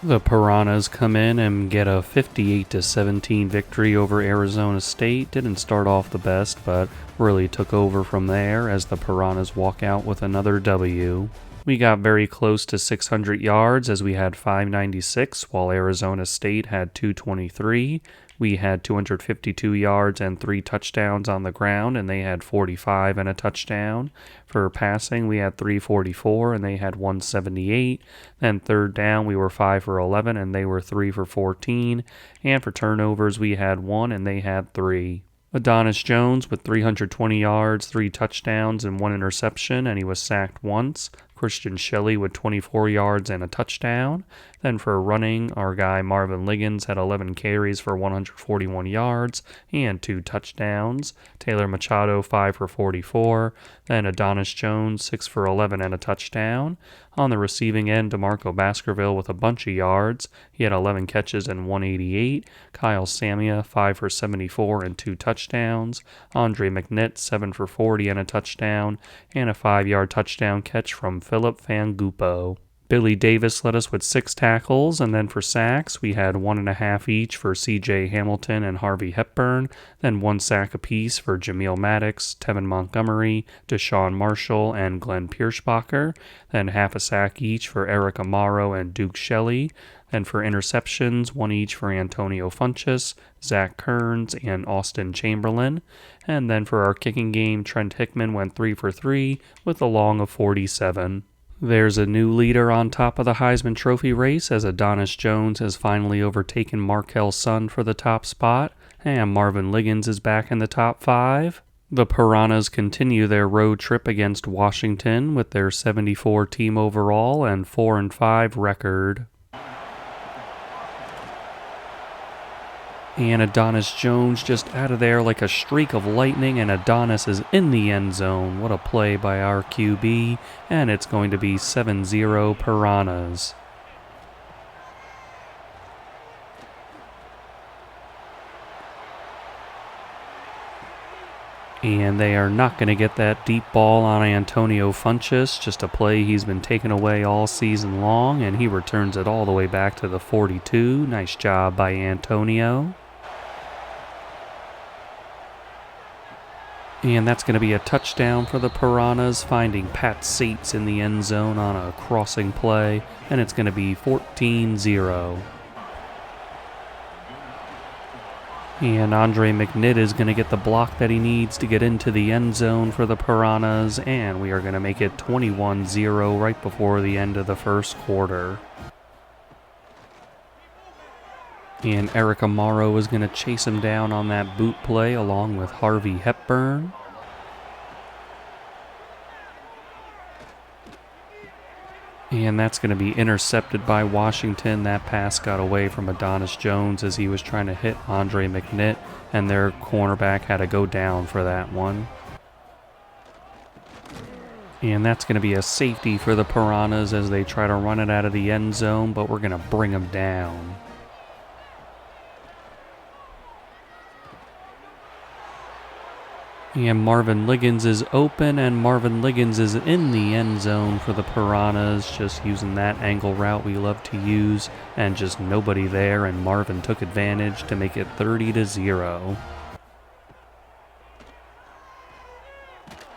The Piranhas come in and get a 58-17 victory over Arizona State. Didn't start off the best, but really took over from there as the Piranhas walk out with another W. We got very close to 600 yards as we had 596, while Arizona State had 223. We had 252 yards and 3 touchdowns on the ground, and they had 45 and a touchdown. For passing, we had 344, and they had 178. Then third down, we were 5 for 11, and they were 3 for 14. And for turnovers, we had 1, and they had 3. Adonis Jones with 320 yards, 3 touchdowns, and 1 interception, and he was sacked once. Christian Shelley with 24 yards and a touchdown. Then for running, our guy Marvin Liggins had 11 carries for 141 yards and 2 touchdowns. Taylor Machado 5 for 44. Then Adonis Jones 6 for 11 and a touchdown. On the receiving end, DeMarco Baskerville with a bunch of yards. He had 11 catches and 188. Kyle Samia 5 for 74 and 2 touchdowns. Andre McNitt 7 for 40 and a touchdown. And a 5-yard touchdown catch from Philip Fangupo. Billy Davis led us with 6 tackles, and then for sacks, we had 1.5 each for C.J. Hamilton and Harvey Hepburn, then 1 sack apiece for Jameel Maddox, Tevin Montgomery, Deshaun Marshall, and Glenn Pierschbacher, then half a sack each for Eric Amaro and Duke Shelley, then for interceptions, 1 each for Antonio Funches, Zach Kearns, and Austin Chamberlain, and then for our kicking game, Trent Hickman went 3 for 3 with a long of 47. There's a new leader on top of the Heisman Trophy race as Adonis Jones has finally overtaken Markel Sun for the top spot, and Marvin Liggins is back in the top 5. The Piranhas continue their road trip against Washington with their 74 team overall and 4-5 record. And Adonis Jones just out of there like a streak of lightning, and Adonis is in the end zone. What a play by our QB, and it's going to be 7-0 Piranhas. And they are not going to get that deep ball on Antonio Funchess, just a play he's been taking away all season long, and he returns it all the way back to the 42. Nice job by Antonio. And that's going to be a touchdown for the Piranhas, finding Pat Sates in the end zone on a crossing play, and it's going to be 14-0. And Andre McNitt is going to get the block that he needs to get into the end zone for the Piranhas, and we are going to make it 21-0 right before the end of the first quarter. And Eric Amaro is going to chase him down on that boot play along with Harvey Hepburn. And that's going to be intercepted by Washington. That pass got away from Adonis Jones as he was trying to hit Andre McNitt, and their cornerback had to go down for that one. And that's going to be a safety for the Piranhas as they try to run it out of the end zone, but we're going to bring them down. And Marvin Liggins is open, and Marvin Liggins is in the end zone for the Piranhas, just using that angle route we love to use, and just nobody there, and Marvin took advantage to make it 30-0.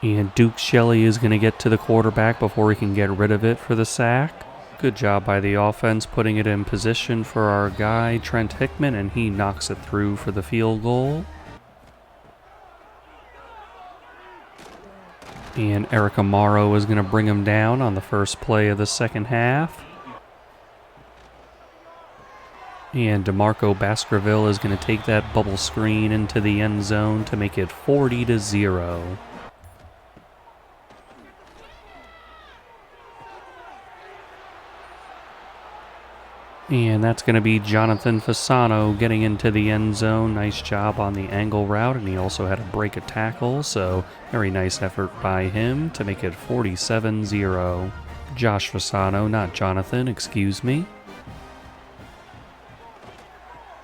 And Duke Shelley is going to get to the quarterback before he can get rid of it for the sack. Good job by the offense putting it in position for our guy, Trent Hickman, and he knocks it through for the field goal. And Eric Amaro is going to bring him down on the first play of the second half. And DeMarco Baskerville is going to take that bubble screen into the end zone to make it 40-0. And that's going to be Jonathan Fasano getting into the end zone. Nice job on the angle route, and he also had to break a tackle, so very nice effort by him to make it 47-0. Josh Fasano, not Jonathan, excuse me.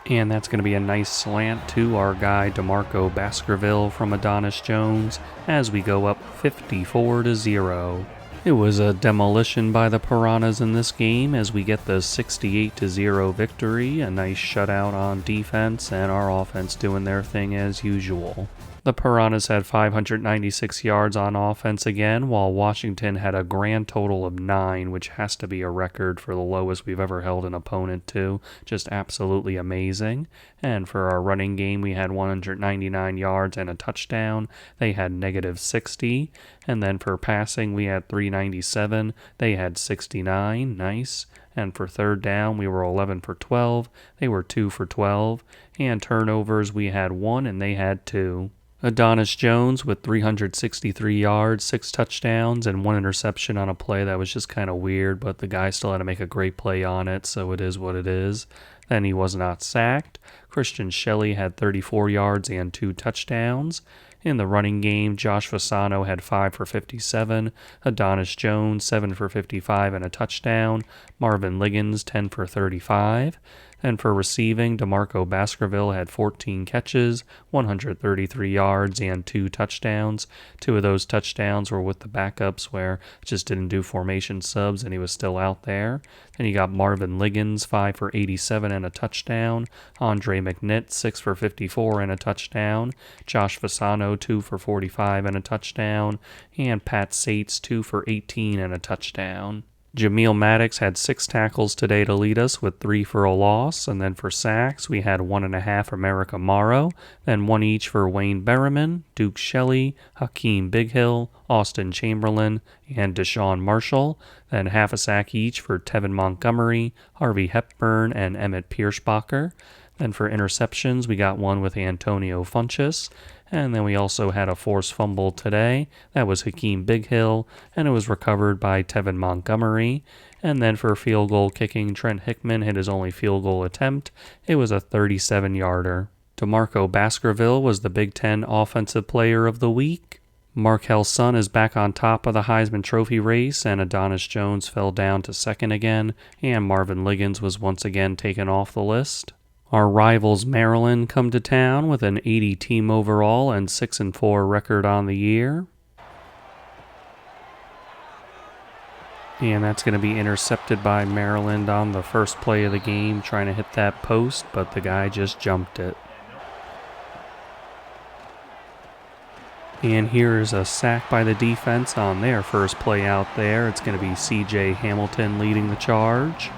And that's going to be a nice slant to our guy DeMarco Baskerville from Adonis Jones as we go up 54-0. It was a demolition by the Piranhas in this game as we get the 68-0 victory, a nice shutout on defense, and our offense doing their thing as usual. The Piranhas had 596 yards on offense again, while Washington had a grand total of 9, which has to be a record for the lowest we've ever held an opponent to. Just absolutely amazing. And for our running game, we had 199 yards and a touchdown. They had -60. And then for passing, we had 397. They had 69. Nice. And for third down, we were 11 for 12. They were 2 for 12. And turnovers, we had 1 and they had 2. Adonis Jones with 363 yards, 6 touchdowns, and 1 interception on a play that was just kind of weird, but the guy still had to make a great play on it, so it is what it is. Then he was not sacked. Christian Shelley had 34 yards and 2 touchdowns. In the running game, Josh Fasano had 5 for 57, Adonis Jones 7 for 55 and a touchdown, Marvin Liggins 10 for 35. And for receiving, DeMarco Baskerville had 14 catches, 133 yards, and 2 touchdowns. 2 of those touchdowns were with the backups where it just didn't do formation subs and he was still out there. Then you got Marvin Liggins, 5 for 87 and a touchdown. Andre McNitt, 6 for 54 and a touchdown. Josh Fasano, 2 for 45 and a touchdown. And Pat Sates, 2 for 18 and a touchdown. Jameel Maddox had 6 tackles today to lead us with 3 for a loss, and then for sacks we had 1.5 from Eric Amaro, then 1 each for Wayne Berriman, Duke Shelley, Hakeem Bighill, Austin Chamberlain, and Deshaun Marshall, then half a sack each for Tevin Montgomery, Harvey Hepburn, and Emmett Pierschbacher. Then for interceptions we got 1 with Antonio Funchess. And then we also had a forced fumble today. That was Hakeem Bighill, and it was recovered by Tevin Montgomery. And then for field goal kicking, Trent Hickman hit his only field goal attempt. It was a 37-yarder. DeMarco Baskerville was the Big Ten Offensive Player of the Week. Markel Sun is back on top of the Heisman Trophy race, and Adonis Jones fell down to second again, and Marvin Liggins was once again taken off the list. Our rivals Maryland come to town with an 80 team overall and 6-4 record on the year. And that's going to be intercepted by Maryland on the first play of the game, trying to hit that post, but the guy just jumped it. And here's a sack by the defense on their first play out there. It's going to be C.J. Hamilton leading the charge.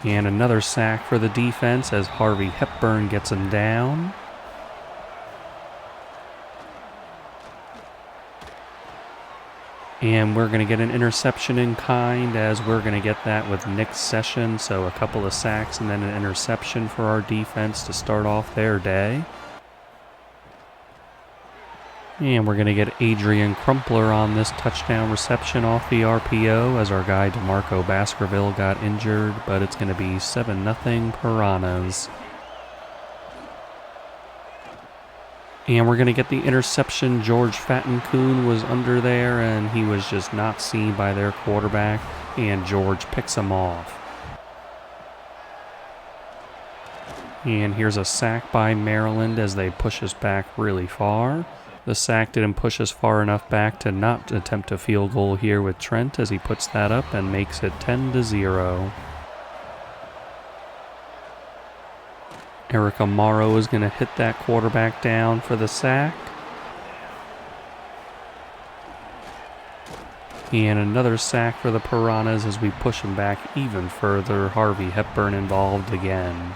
And another sack for the defense as Harvey Hepburn gets him down. And we're going to get an interception in kind, as we're going to get that with Nick Session. So a couple of sacks and then an interception for our defense to start off their day. And we're going to get Adrian Crumpler on this touchdown reception off the RPO, as our guy DeMarco Baskerville got injured, but it's going to be 7-0 Piranhas. And we're going to get the interception. George Fattencoon was under there, and he was just not seen by their quarterback, and George picks him off. And here's a sack by Maryland as they push us back really far. The sack didn't push us far enough back to not attempt a field goal here with Trent, as he puts that up and makes it 10-0. Eric Amaro is going to hit that quarterback down for the sack. And another sack for the Piranhas as we push him back even further. Harvey Hepburn involved again.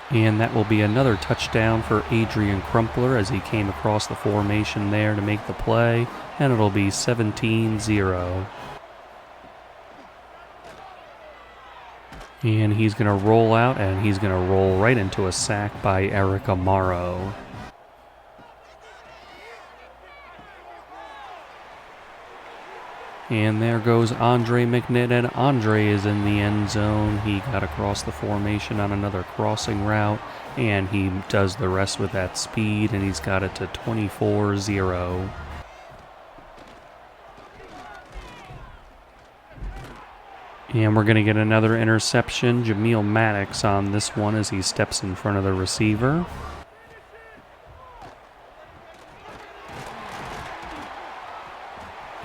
And that will be another touchdown for Adrian Crumpler as he came across the formation there to make the play. And it'll be 17-0. And he's going to roll out, and he's going to roll right into a sack by Eric Amaro. And there goes Andre McNitt, and Andre is in the end zone. He got across the formation on another crossing route, and he does the rest with that speed, and he's got it to 24-0. And we're going to get another interception. Jameel Maddox on this one as he steps in front of the receiver.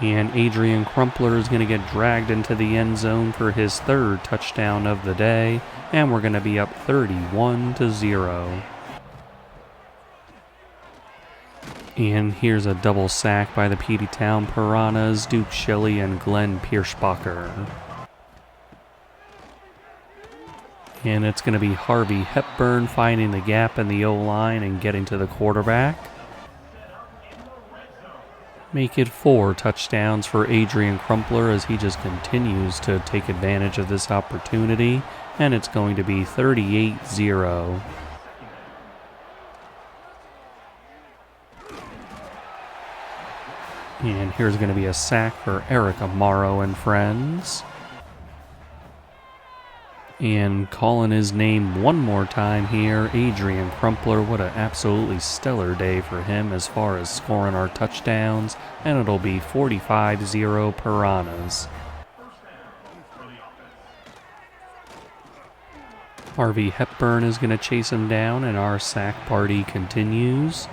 And Adrian Crumpler is going to get dragged into the end zone for his third touchdown of the day. And we're going to be up 31-0. And here's a double sack by the Peteytown Piranhas, Duke Shelley and Glenn Pierschbacher. And it's going to be Harvey Hepburn finding the gap in the O-line and getting to the quarterback. Make it 4 touchdowns for Adrian Crumpler as he just continues to take advantage of this opportunity. And it's going to be 38-0. And here's going to be a sack for Eric Amaro and friends. And calling his name one more time here, Adrian Crumpler. What an absolutely stellar day for him as far as scoring our touchdowns. And it'll be 45-0 Piranhas. Harvey Hepburn is going to chase him down, and our sack party continues.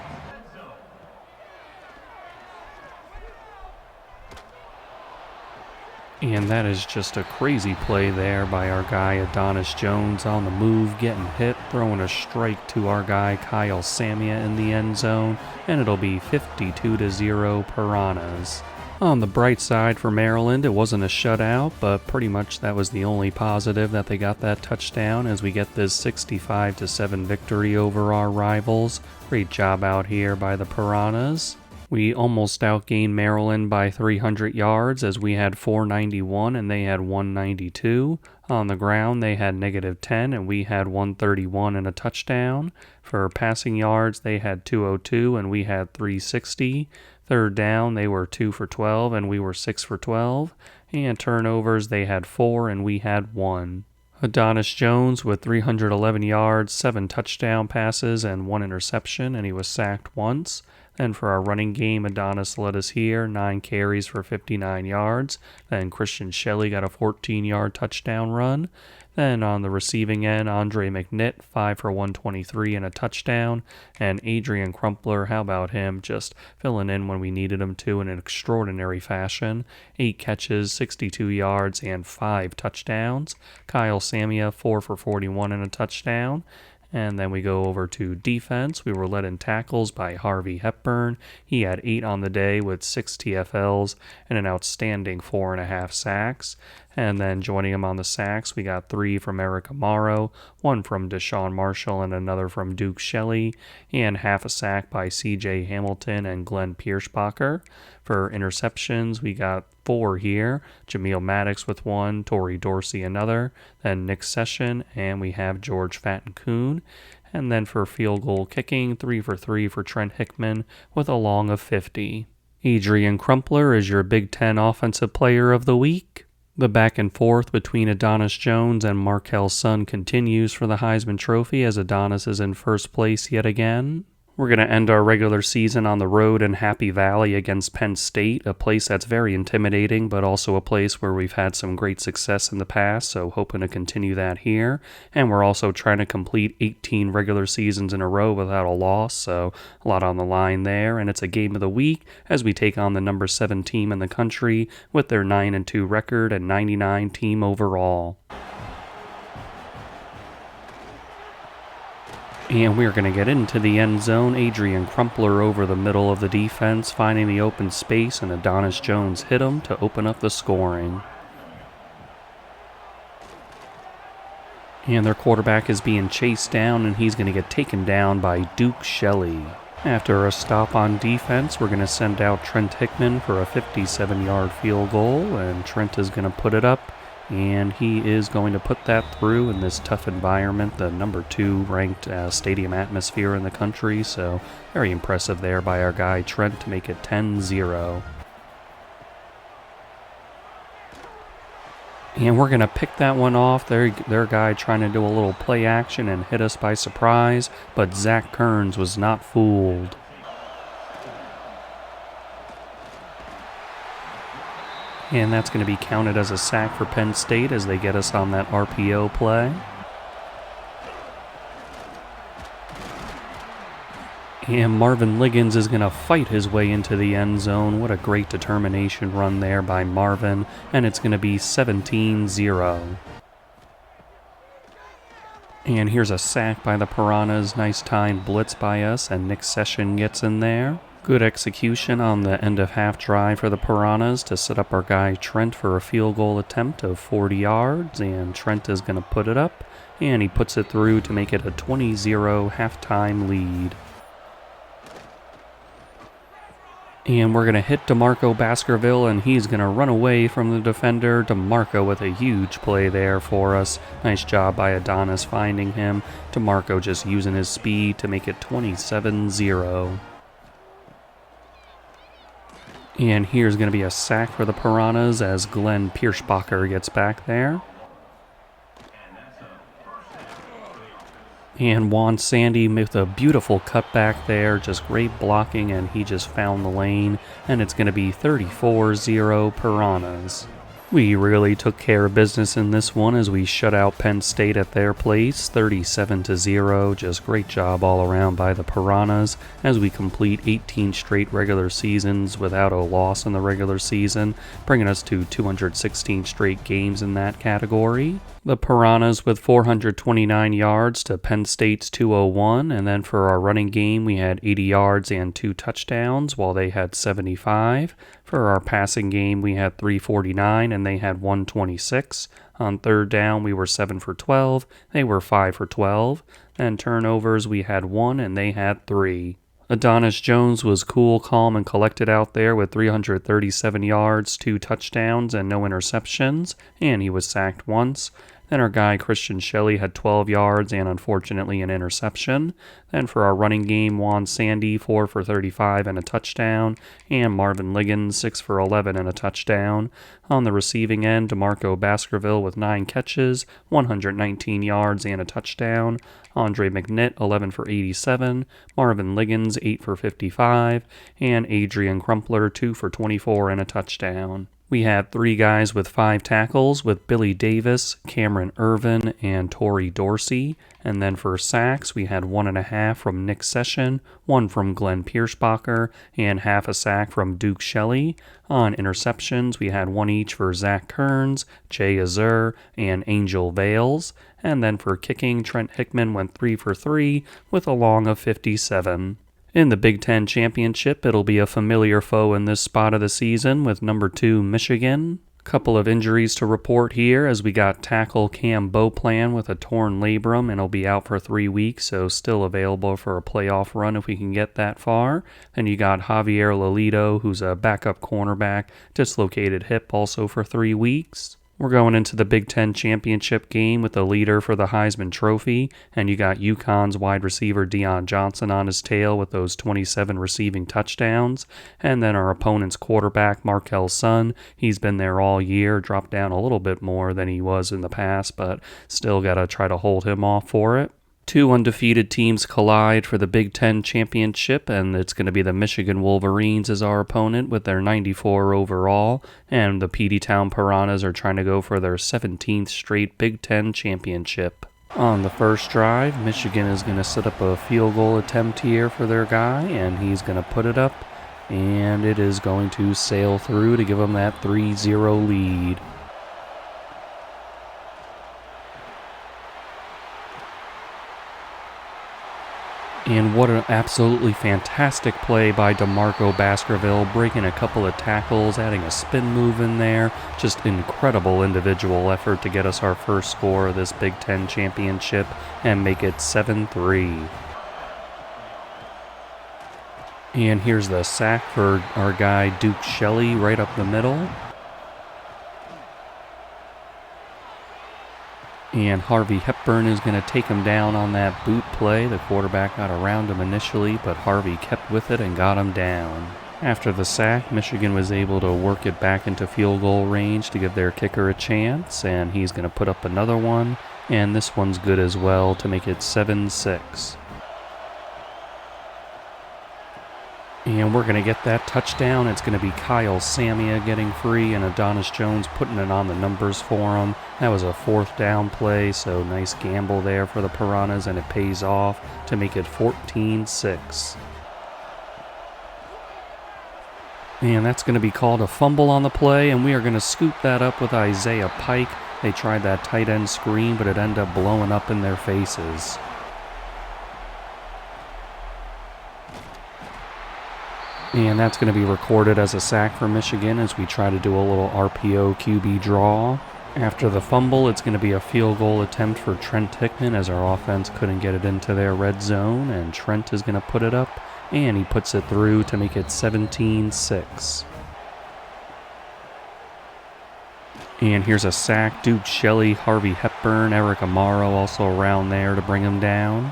And that is just a crazy play there by our guy Adonis Jones on the move, getting hit, throwing a strike to our guy Kyle Samia in the end zone, and it'll be 52-0 Piranhas. On the bright side for Maryland, it wasn't a shutout, but pretty much that was the only positive, that they got that touchdown as we get this 65-7 victory over our rivals. Great job out here by the Piranhas. We almost outgained Maryland by 300 yards as we had 491 and they had 192. On the ground, they had -10 and we had 131 and a touchdown. For passing yards, they had 202 and we had 360. Third down, they were 2 for 12 and we were 6 for 12. And turnovers, they had 4 and we had 1. Adonis Jones with 311 yards, 7 touchdown passes, and 1 interception, and he was sacked once. Then for our running game, Adonis led us here, 9 carries for 59 yards. Then Christian Shelley got a 14-yard touchdown run. Then on the receiving end, Andre McNitt, 5 for 123 and a touchdown. And Adrian Crumpler, how about him, just filling in when we needed him to in an extraordinary fashion. 8 catches, 62 yards, and 5 touchdowns. Kyle Samia, 4 for 41 and a touchdown. And then we go over to defense. We were led in tackles by Harvey Hepburn. He had 8 on the day with 6 TFLs and an outstanding 4.5 sacks. And then joining him on the sacks, we got 3 from Eric Amaro, 1 from Deshaun Marshall, and another from Duke Shelley, and half a sack by CJ Hamilton and Glenn Pierschbacher. For interceptions, we got 4 here. Jameel Maddox with 1, Torrey Dorsey another, then Nick Session, and we have George Fatton-Coon. And then for field goal kicking, 3 for 3 for Trent Hickman with a long of 50. Adrian Crumpler is your Big Ten Offensive Player of the Week. The back and forth between Adonis Jones and Markel Sun continues for the Heisman Trophy as Adonis is in first place yet again. We're going to end our regular season on the road in Happy Valley against Penn State, a place that's very intimidating, but also a place where we've had some great success in the past, so hoping to continue that here. And we're also trying to complete 18 regular seasons in a row without a loss, so a lot on the line there. And it's a game of the week as we take on the number 7 team in the country with their 9-2 record and 99 team overall. And we're going to get into the end zone. Adrian Crumpler over the middle of the defense, finding the open space, and Adonis Jones hit him to open up the scoring. And their quarterback is being chased down, and he's going to get taken down by Duke Shelley. After a stop on defense, we're going to send out Trent Hickman for a 57-yard field goal, and Trent is going to put it up. And he is going to put that through in this tough environment, the number 2 ranked stadium atmosphere in the country. So very impressive there by our guy Trent to make it 10-0. And we're going to pick that one off. Their guy trying to do a little play action and hit us by surprise, but Zach Kearns was not fooled. And that's going to be counted as a sack for Penn State as they get us on that RPO play. And Marvin Liggins is going to fight his way into the end zone. What a great determination run there by Marvin. And it's going to be 17-0. And here's a sack by the Piranhas. Nice timed blitz by us, and Nick Session gets in there. Good execution on the end of half drive for the Piranhas to set up our guy Trent for a field goal attempt of 40 yards, and Trent is going to put it up, and he puts it through to make it a 20-0 halftime lead. And we're going to hit DeMarco Baskerville, and he's going to run away from the defender. DeMarco with a huge play there for us. Nice job by Adonis finding him. DeMarco just using his speed to make it 27-0. And here's going to be a sack for the Piranhas as Glenn Pierschbacher gets back there. And Juan Sandy with a beautiful cutback there, just great blocking, and he just found the lane. And it's going to be 34-0 Piranhas. We really took care of business in this one as we shut out Penn State at their place, 37-0. Just great job all around by the Piranhas as we complete 18 straight regular seasons without a loss in the regular season, bringing us to 216 straight games in that category. The Piranhas with 429 yards to Penn State's 201, and then for our running game we had 80 yards and 2 touchdowns while they had 75. For our passing game we had 349 and they had 126. On third down we were 7 for 12, they were 5 for 12. And turnovers we had 1 and they had 3. Adonis Jones was cool, calm, and collected out there with 337 yards, 2 touchdowns, and no interceptions, and he was sacked once. Then our guy Christian Shelley had 12 yards and unfortunately an interception. Then for our running game, Juan Sandy, 4 for 35 and a touchdown, and Marvin Liggins, 6 for 11 and a touchdown. On the receiving end, DeMarco Baskerville with 9 catches, 119 yards and a touchdown. Andre McNitt, 11 for 87, Marvin Liggins, 8 for 55, and Adrian Crumpler, 2 for 24 and a touchdown. We had 3 guys with 5 tackles with Billy Davis, Cameron Irvin, and Torrey Dorsey. And then for sacks, we had 1.5 from Nick Session, 1 from Glenn Pierschbacher, and half a sack from Duke Shelley. On interceptions, we had 1 each for Zach Kearns, Jay Azur, and Angel Vales. And then for kicking, Trent Hickman went 3 for 3 with a long of 57. In the Big Ten Championship, it'll be a familiar foe in this spot of the season with number 2 Michigan. Couple of injuries to report here as we got tackle Cam Beauplan with a torn labrum and he'll be out for 3 weeks, so still available for a playoff run if we can get that far. Then you got Javier Lolito, who's a backup cornerback, dislocated hip also for 3 weeks. We're going into the Big Ten Championship game with the leader for the Heisman Trophy, and you got UConn's wide receiver Deion Johnson on his tail with those 27 receiving touchdowns, and then our opponent's quarterback Markel Sun, he's been there all year, dropped down a little bit more than he was in the past, but still got to try to hold him off for it. 2 undefeated teams collide for the Big Ten Championship, and it's going to be the Michigan Wolverines as our opponent with their 94 overall, and the Peteytown Piranhas are trying to go for their 17th straight Big Ten Championship. On the first drive, Michigan is going to set up a field goal attempt here for their guy, and he's going to put it up, and it is going to sail through to give them that 3-0 lead. And what an absolutely fantastic play by DeMarco Baskerville, breaking a couple of tackles, adding a spin move in there. Just incredible individual effort to get us our first score of this Big Ten Championship and make it 7-3. And here's the sack for our guy Duke Shelley right up the middle. And Harvey Hepburn is going to take him down on that boot play. The quarterback got around him initially, but Harvey kept with it and got him down. After the sack, Michigan was able to work it back into field goal range to give their kicker a chance, and he's going to put up another one, and this one's good as well to make it 7-6. And we're going to get that touchdown. It's going to be Kyle Samia getting free and Adonis Jones putting it on the numbers for him. That was a 4th down play, so nice gamble there for the Piranhas, and it pays off to make it 14-6. And that's going to be called a fumble on the play, and we are going to scoop that up with Isaiah Pike. They tried that tight end screen, but it ended up blowing up in their faces. And that's going to be recorded as a sack for Michigan as we try to do a little RPO QB draw. After the fumble, it's going to be a field goal attempt for Trent Hickman as our offense couldn't get it into their red zone, and Trent is going to put it up, and he puts it through to make it 17-6. And here's a sack. Duke Shelley, Harvey Hepburn, Eric Amaro also around there to bring him down.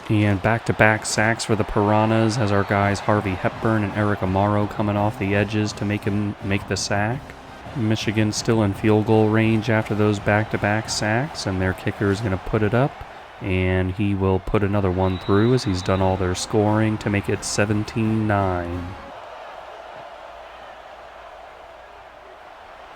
And back-to-back sacks for the Piranhas as our guys Harvey Hepburn and Eric Amaro coming off the edges to make the sack. Michigan still in field goal range after those back-to-back sacks, and their kicker is going to put it up, and he will put another one through as he's done all their scoring to make it 17-9.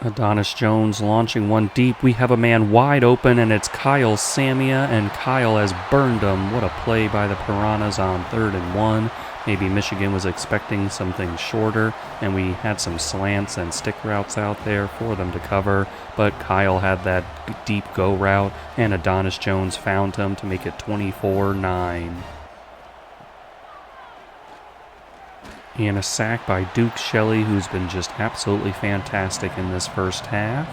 Adonis Jones launching one deep. We have a man wide open, and it's Kyle Samia, and Kyle has burned him. What a play by the Piranhas on 3rd and 1. Maybe Michigan was expecting something shorter, and we had some slants and stick routes out there for them to cover, but Kyle had that deep go route, and Adonis Jones found him to make it 24-9. And a sack by Duke Shelley, who's been just absolutely fantastic in this first half.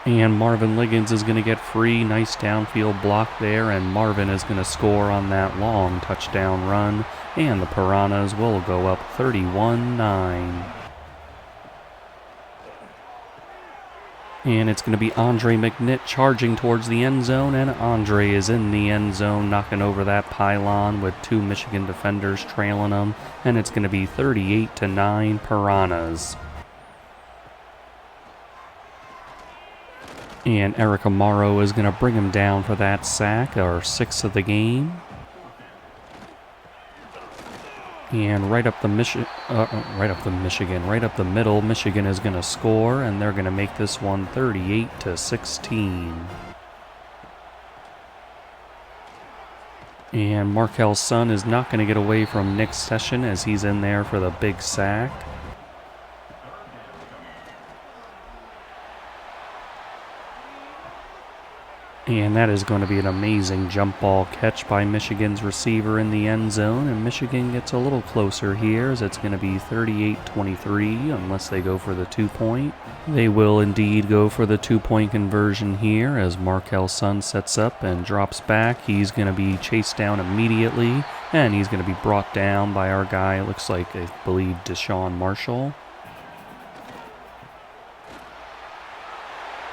And Marvin Liggins is going to get free. Nice downfield block there, and Marvin is going to score on that long touchdown run. and the Piranhas will go up 31-9. And it's going to be Andre McNitt charging towards the end zone, and Andre is in the end zone, knocking over that pylon with two Michigan defenders trailing him, and it's going to be 38-9 Piranhas. And Eric Amaro is going to bring him down for that sack, our 6th of the game. And right up the middle, Michigan is going to score, and they're going to make this one 38-16. And Markel Sun is not going to get away from Nick Session as he's in there for the big sack. And that is going to be an amazing jump ball catch by Michigan's receiver in the end zone. And Michigan gets a little closer here as it's going to be 38-23 unless they go for the 2-point. They will indeed go for the 2-point conversion here as Markel Sun sets up and drops back. He's going to be chased down immediately, and he's going to be brought down by our guy, it looks like, I believe, Deshaun Marshall.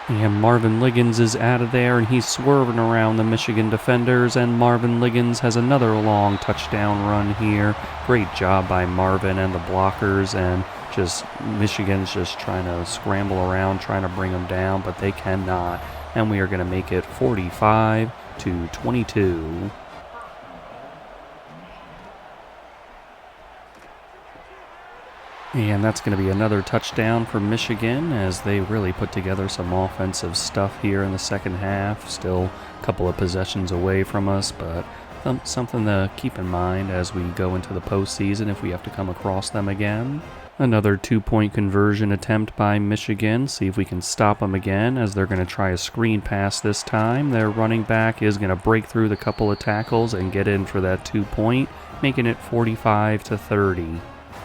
And Marvin Liggins is out of there, and he's swerving around the Michigan defenders, and Marvin Liggins has another long touchdown run here. Great job by Marvin and the blockers, and just Michigan's just trying to scramble around, trying to bring them down, but they cannot. And we are going to make it 45-22. And that's going to be another touchdown for Michigan as they really put together some offensive stuff here in the second half. Still a couple of possessions away from us, but something to keep in mind as we go into the postseason if we have to come across them again. Another 2-point conversion attempt by Michigan. See if we can stop them again as they're going to try a screen pass this time. Their running back is going to break through the couple of tackles and get in for that 2-point, making it 45-30.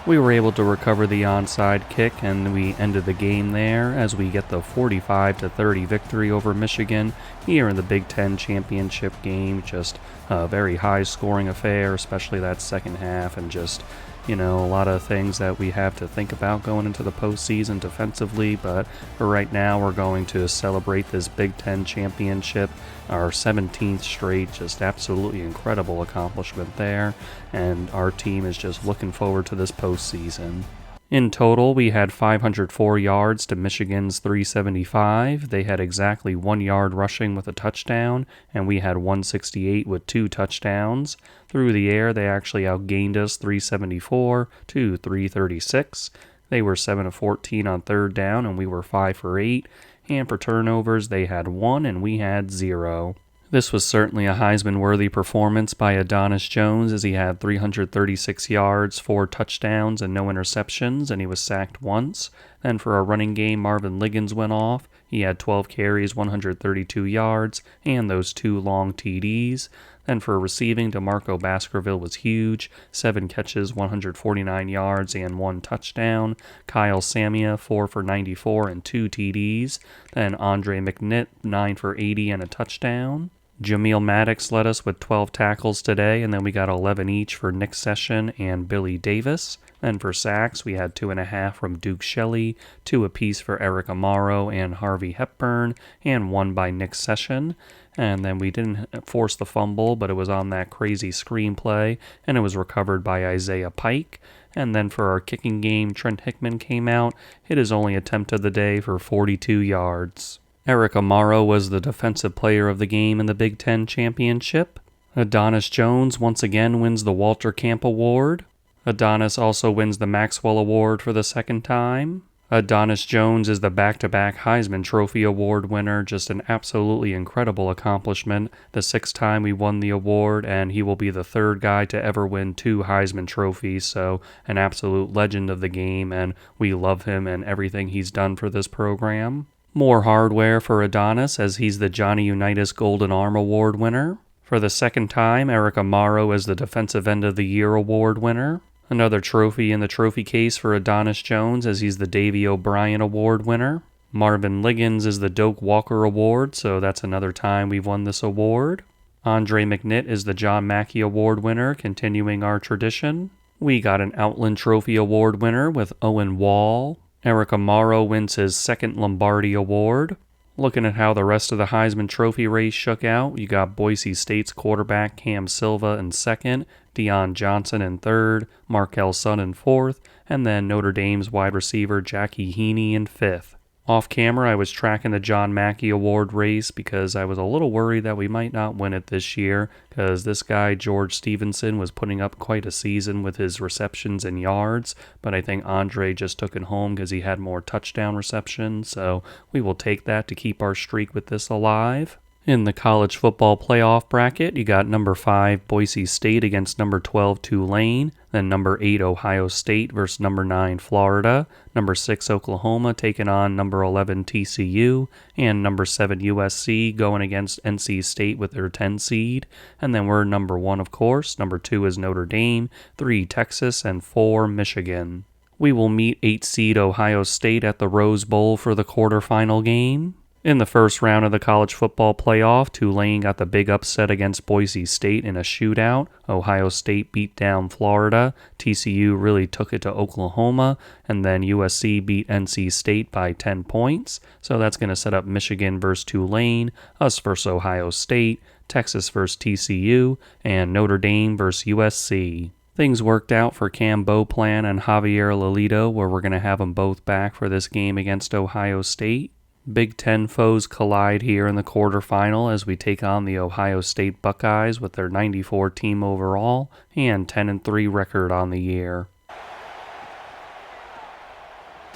We were able to recover the onside kick, and we ended the game there as we get the 45-30 victory over Michigan here in the Big Ten championship game. Just a very high-scoring affair, especially that second half, and just, a lot of things that we have to think about going into the postseason defensively. But for right now, we're going to celebrate this Big Ten championship, our 17th straight, just absolutely incredible accomplishment there. And our team is just looking forward to this postseason. In total, we had 504 yards to Michigan's 375. They had exactly 1 yard rushing with a touchdown, and we had 168 with 2 touchdowns. Through the air, they actually outgained us 374 to 336. They were 7 of 14 on third down, and we were 5 for 8. And for turnovers, they had 1 and we had 0. This was certainly a Heisman-worthy performance by Adonis Jones as he had 336 yards, 4 touchdowns, and no interceptions, and he was sacked once. Then for our running game, Marvin Liggins went off. He had 12 carries, 132 yards, and those 2 long TDs. Then for receiving, DeMarco Baskerville was huge, 7 catches, 149 yards, and 1 touchdown. Kyle Samia, 4 for 94 and 2 TDs. Then Andre McNitt, 9 for 80 and a touchdown. Jameel Maddox led us with 12 tackles today, and then we got 11 each for Nick Session and Billy Davis. Then for sacks, we had 2.5 from Duke Shelley, 2 apiece for Eric Amaro and Harvey Hepburn, and 1 by Nick Session. And then we didn't force the fumble, but it was on that crazy screenplay, and it was recovered by Isaiah Pike. And then for our kicking game, Trent Hickman came out, hit his only attempt of the day for 42 yards. Eric Amaro was the defensive player of the game in the Big Ten championship. Adonis Jones once again wins the Walter Camp Award. Adonis also wins the Maxwell Award for the second time. Adonis Jones is the back-to-back Heisman Trophy Award winner, just an absolutely incredible accomplishment. The 6th time we won the award, and he will be the 3rd guy to ever win 2 Heisman trophies, so an absolute legend of the game, and we love him and everything he's done for this program. More hardware for Adonis as he's the Johnny Unitas Golden Arm Award winner. For the 2nd time, Eric Amaro is the Defensive End of the Year Award winner. Another trophy in the trophy case for Adonis Jones as he's the Davey O'Brien Award winner. Marvin Liggins is the Doak Walker Award, so that's another time we've won this award. Andre McNitt is the John Mackey Award winner, continuing our tradition. We got an Outland Trophy Award winner with Owen Wall. Eric Amaro wins his second Lombardi Award. Looking at how the rest of the Heisman Trophy race shook out, you got Boise State's quarterback Cam Silva in second, Deion Johnson in third, Markel Sun in fourth, and then Notre Dame's wide receiver Jackie Heaney in fifth. Off camera, I was tracking the John Mackey Award race because I was a little worried that we might not win it this year, because this guy, George Stevenson, was putting up quite a season with his receptions and yards, but I think Andre just took it home because he had more touchdown receptions, so we will take that to keep our streak with this alive. In the college football playoff bracket, you got number 5 Boise State against number 12 Tulane, then number 8 Ohio State versus number 9 Florida, number 6 Oklahoma taking on number 11 TCU, and number 7 USC going against NC State with their 10 seed, and then we're number 1 of course, number 2 is Notre Dame, 3 Texas, and 4 Michigan. We will meet 8 seed Ohio State at the Rose Bowl for the quarterfinal game. In the first round of the college football playoff, Tulane got the big upset against Boise State in a shootout. Ohio State beat down Florida. TCU really took it to Oklahoma. And then USC beat NC State by 10 points. So that's going to set up Michigan versus Tulane, us versus Ohio State, Texas versus TCU, and Notre Dame versus USC. Things worked out for Cam Beauplan and Javier Lolito, where we're going to have them both back for this game against Ohio State. Big Ten foes collide here in the quarterfinal as we take on the Ohio State Buckeyes with their 94 team overall and 10-3 record on the year.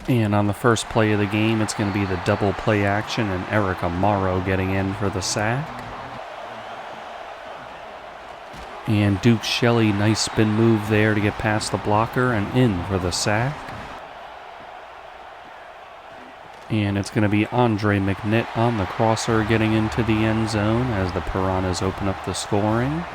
And on the first play of the game, it's going to be the double play action and Eric Amaro getting in for the sack. And Duke Shelley, nice spin move there to get past the blocker and in for the sack. And it's going to be Andre McNitt on the crosser getting into the end zone as the Piranhas open up the scoring.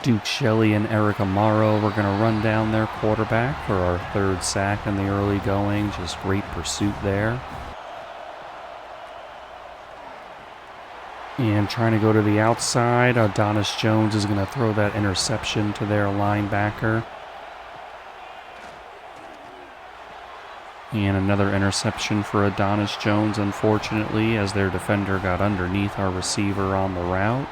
Duke Shelley and Eric Amaro were going to run down their quarterback for our third sack in the early going. Just great pursuit there. And trying to go to the outside, Adonis Jones is going to throw that interception to their linebacker. And another interception for Adonis Jones, unfortunately, as their defender got underneath our receiver on the route.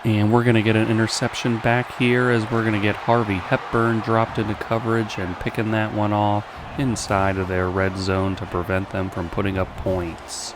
And we're going to get an interception back here as we're going to get Harvey Hepburn dropped into coverage and picking that one off inside of their red zone to prevent them from putting up points.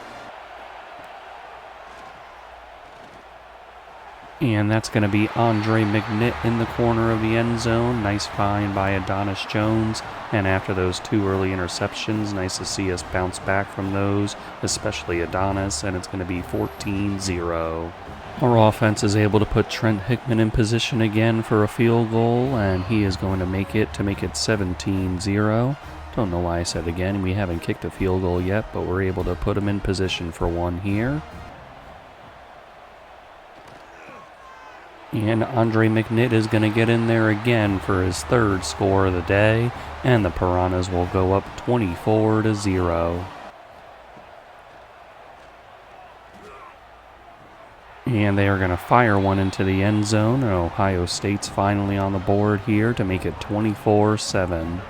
And that's going to be Andre McNitt in the corner of the end zone. Nice find by Adonis Jones. And after those 2 early interceptions, nice to see us bounce back from those, especially Adonis, and it's going to be 14-0. Our offense is able to put Trent Hickman in position again for a field goal, and he is going to make it 17-0. Don't know why I said again. We haven't kicked a field goal yet, but we're able to put him in position for one here. And Andre McNitt is going to get in there again for his third score of the day, and the Piranhas will go up 24-0. And they are going to fire one into the end zone, and Ohio State's finally on the board here to make it 24-7.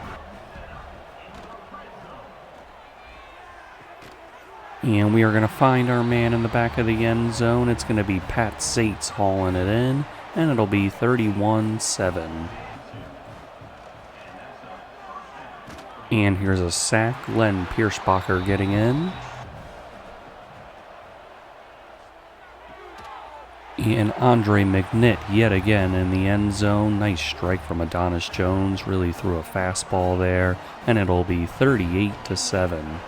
And we are going to find our man in the back of the end zone. It's going to be Pat Sates hauling it in, and it'll be 31-7. And here's a sack. Len Piersbacher getting in. And Andre McNitt yet again in the end zone. Nice strike from Adonis Jones. Really threw a fastball there, and it'll be 38-7.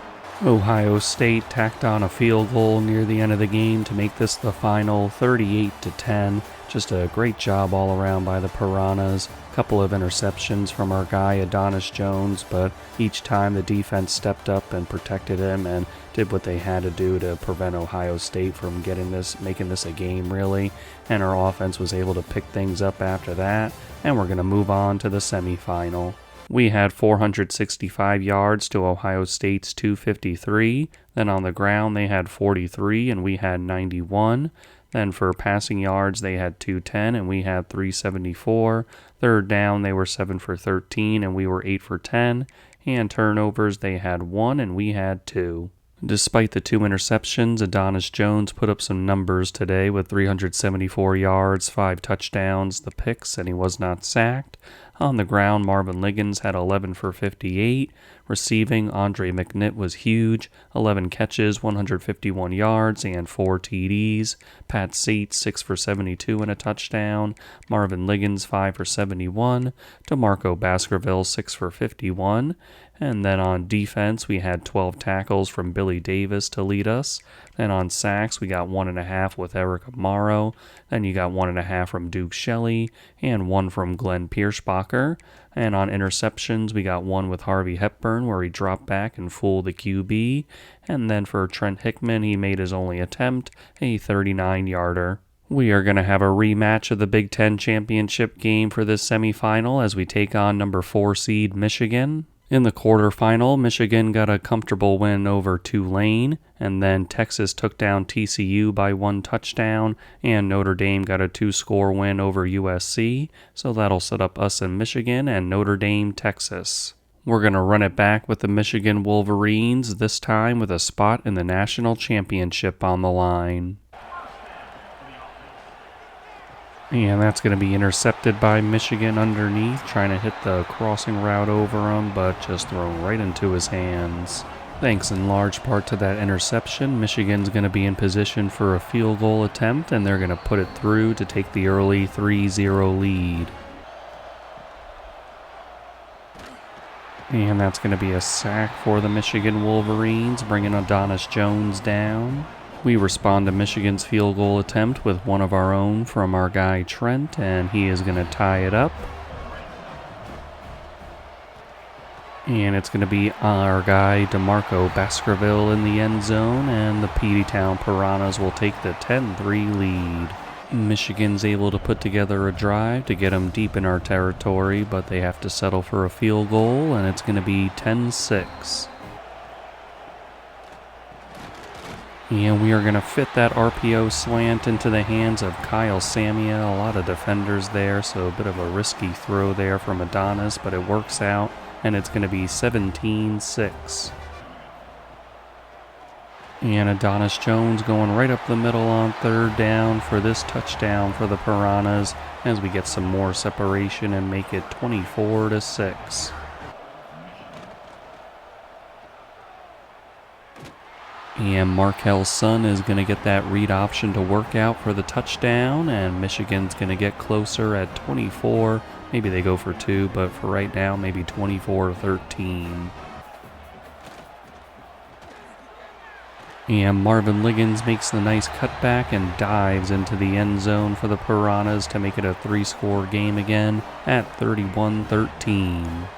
Ohio State tacked on a field goal near the end of the game to make this the final, 38-10. Just a great job all around by the Piranhas. A couple of interceptions from our guy Adonis Jones, but each time the defense stepped up and protected him and did what they had to do to prevent Ohio State from making this a game really. And our offense was able to pick things up after that, and we're going to move on to the semifinal. We had 465 yards to Ohio State's 253. Then on the ground, they had 43 and we had 91. Then for passing yards, they had 210 and we had 374. Third down, they were 7 for 13 and we were 8 for 10. And turnovers, they had 1 and we had 2. Despite the 2 interceptions, Adonis Jones put up some numbers today with 374 yards, 5 touchdowns, the picks, and he was not sacked. On the ground, Marvin Liggins had 11 for 58. Receiving, Andre McNitt was huge, 11 catches, 151 yards, and 4 TDs. Pat Seat, 6 for 72 and a touchdown. Marvin Liggins, 5 for 71. DeMarco Baskerville, 6 for 51. And then on defense, we had 12 tackles from Billy Davis to lead us. Then on sacks, we got 1.5 with Eric Amaro. Then you got 1.5 from Duke Shelley and 1 from Glenn Pierschbacher. And on interceptions, we got 1 with Harvey Hepburn where he dropped back and fooled the QB. And then for Trent Hickman, he made his only attempt, a 39-yarder. We are going to have a rematch of the Big Ten championship game for this semifinal as we take on number 4 seed Michigan. In the quarterfinal, Michigan got a comfortable win over Tulane, and then Texas took down TCU by 1 touchdown, and Notre Dame got a 2-score win over USC, so that'll set up us in Michigan and Notre Dame, Texas. We're going to run it back with the Michigan Wolverines, this time with a spot in the national championship on the line. And that's going to be intercepted by Michigan underneath, trying to hit the crossing route over him, but just thrown right into his hands. Thanks in large part to that interception, Michigan's going to be in position for a field goal attempt, and they're going to put it through to take the early 3-0 lead. And that's going to be a sack for the Michigan Wolverines, bringing Adonis Jones down. We respond to Michigan's field goal attempt with one of our own from our guy Trent, and he is going to tie it up. And it's going to be our guy DeMarco Baskerville in the end zone, and the Peteytown Piranhas will take the 10-3 lead. Michigan's able to put together a drive to get them deep in our territory, but they have to settle for a field goal, and it's going to be 10-6. And we are going to fit that RPO slant into the hands of Kyle Samia. A lot of defenders there, so a bit of a risky throw there from Adonis, but it works out, and it's going to be 17-6. And Adonis Jones going right up the middle on third down for this touchdown for the Piranhas as we get some more separation and make it 24-6. And Markel Sun is going to get that read option to work out for the touchdown, and Michigan's going to get closer at 24. Maybe they go for 2, but for right now, maybe 24-13. And Marvin Liggins makes the nice cutback and dives into the end zone for the Piranhas to make it a 3-score game again at 31-13.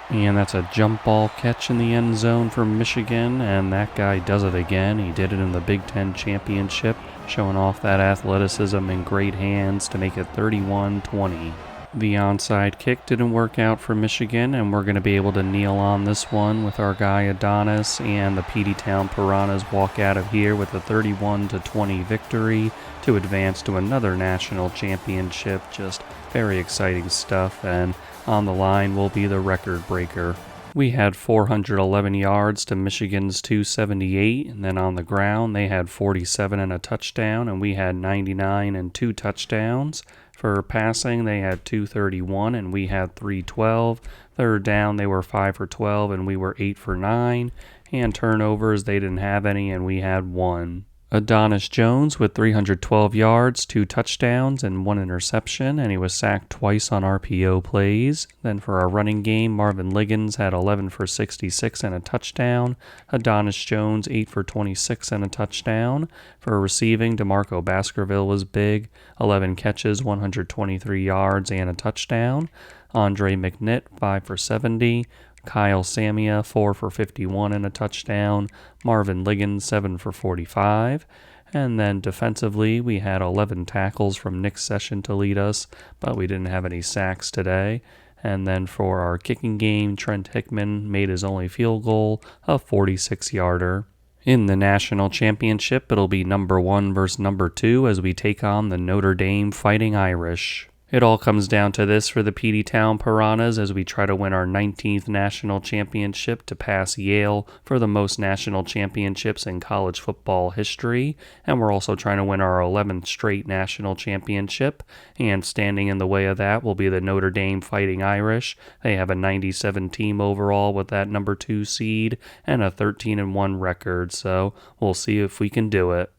And that's a jump ball catch in the end zone for Michigan, and that guy does it again. He did it in the Big Ten championship, showing off that athleticism and great hands to make it 31-20. The onside kick didn't work out for Michigan, and we're going to be able to kneel on this one with our guy Adonis, and the Peteytown Piranhas walk out of here with a 31-20 victory to advance to another national championship. Just very exciting stuff, and on the line will be the record breaker. We had 411 yards to Michigan's 278, and then on the ground they had 47 and a touchdown, and we had 99 and 2 touchdowns. For passing, they had 231 and we had 312. Third down, they were 5 for 12 and we were 8 for 9. And turnovers, they didn't have any and we had 1. Adonis Jones with 312 yards, 2 touchdowns, and 1 interception, and he was sacked twice on RPO plays. Then for our running game, Marvin Liggins had 11 for 66 and a touchdown. Adonis Jones, 8 for 26 and a touchdown. For receiving, DeMarco Baskerville was big, 11 catches, 123 yards, and a touchdown. Andre McNitt, 5 for 70. Kyle Samia, 4 for 51 and a touchdown. Marvin Liggins, 7 for 45. And then defensively, we had 11 tackles from Nick Session to lead us, but we didn't have any sacks today. And then for our kicking game, Trent Hickman made his only field goal, a 46-yarder. In the national championship, it'll be number 1 versus number 2 as we take on the Notre Dame Fighting Irish. It all comes down to this for the Peteytown Piranhas as we try to win our 19th national championship to pass Yale for the most national championships in college football history. And we're also trying to win our 11th straight national championship. And standing in the way of that will be the Notre Dame Fighting Irish. They have a 97 team overall with that number 2 seed and a 13-1 record. So we'll see if we can do it.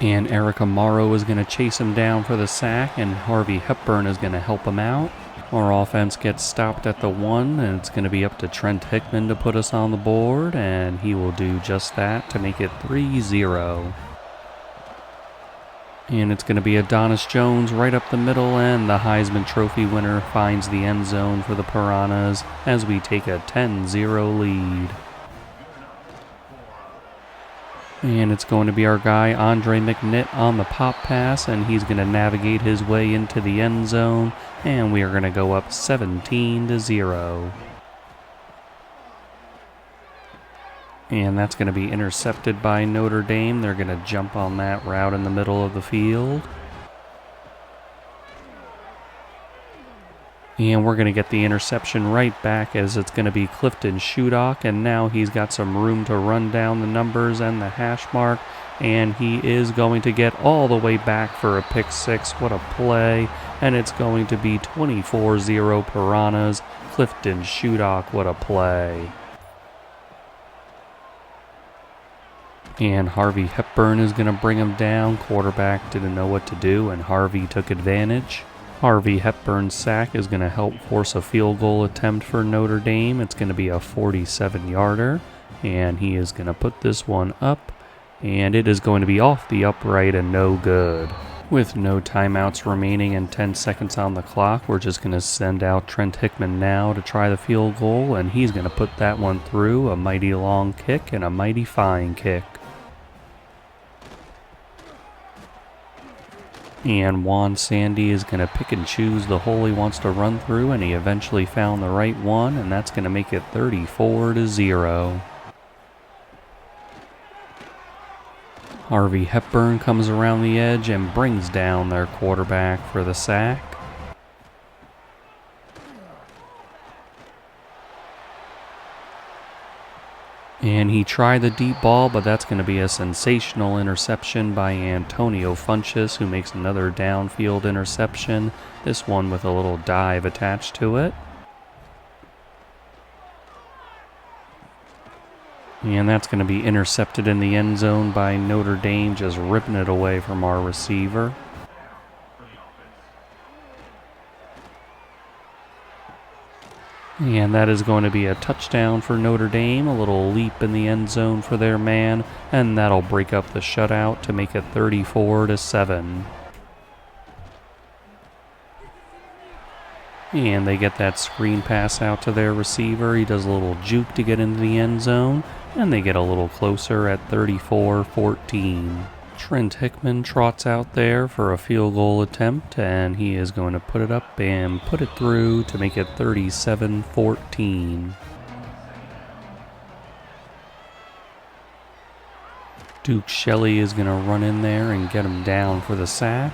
And Erica Morrow is going to chase him down for the sack, and Harvey Hepburn is going to help him out. Our offense gets stopped at the 1, and it's going to be up to Trent Hickman to put us on the board, and he will do just that to make it 3-0. And it's going to be Adonis Jones right up the middle, and the Heisman Trophy winner finds the end zone for the Piranhas as we take a 10-0 lead. And it's going to be our guy, Andre McNitt, on the pop pass, and he's going to navigate his way into the end zone, and we are going to go up 17-0. And that's going to be intercepted by Notre Dame. They're going to jump on that route in the middle of the field. And we're going to get the interception right back as it's going to be Clifton Shudock. And now he's got some room to run down the numbers and the hash mark. And he is going to get all the way back for a pick 6. What a play. And it's going to be 24-0 Piranhas. Clifton Shudock, what a play. And Harvey Hepburn is going to bring him down. Quarterback didn't know what to do, and Harvey took advantage. Harvey Hepburn's sack is going to help force a field goal attempt for Notre Dame. It's going to be a 47-yarder, and he is going to put this one up, and it is going to be off the upright and no good. With no timeouts remaining and 10 seconds on the clock, we're just going to send out Trent Hickman now to try the field goal, and he's going to put that one through. A mighty long kick and a mighty fine kick. And Juan Sandy is going to pick and choose the hole he wants to run through, and he eventually found the right one, and that's going to make it 34-0. Harvey Hepburn comes around the edge and brings down their quarterback for the sack. And he tried the deep ball, but that's going to be a sensational interception by Antonio Funchess, who makes another downfield interception, this one with a little dive attached to it. And that's going to be intercepted in the end zone by Notre Dame, just ripping it away from our receiver. And that is going to be a touchdown for Notre Dame, a little leap in the end zone for their man, and that'll break up the shutout to make it 34-7. And they get that screen pass out to their receiver. He does a little juke to get into the end zone, and they get a little closer at 34-14. Trent Hickman trots out there for a field goal attempt, and he is going to put it up and put it through to make it 37-14. Duke Shelley is going to run in there and get him down for the sack.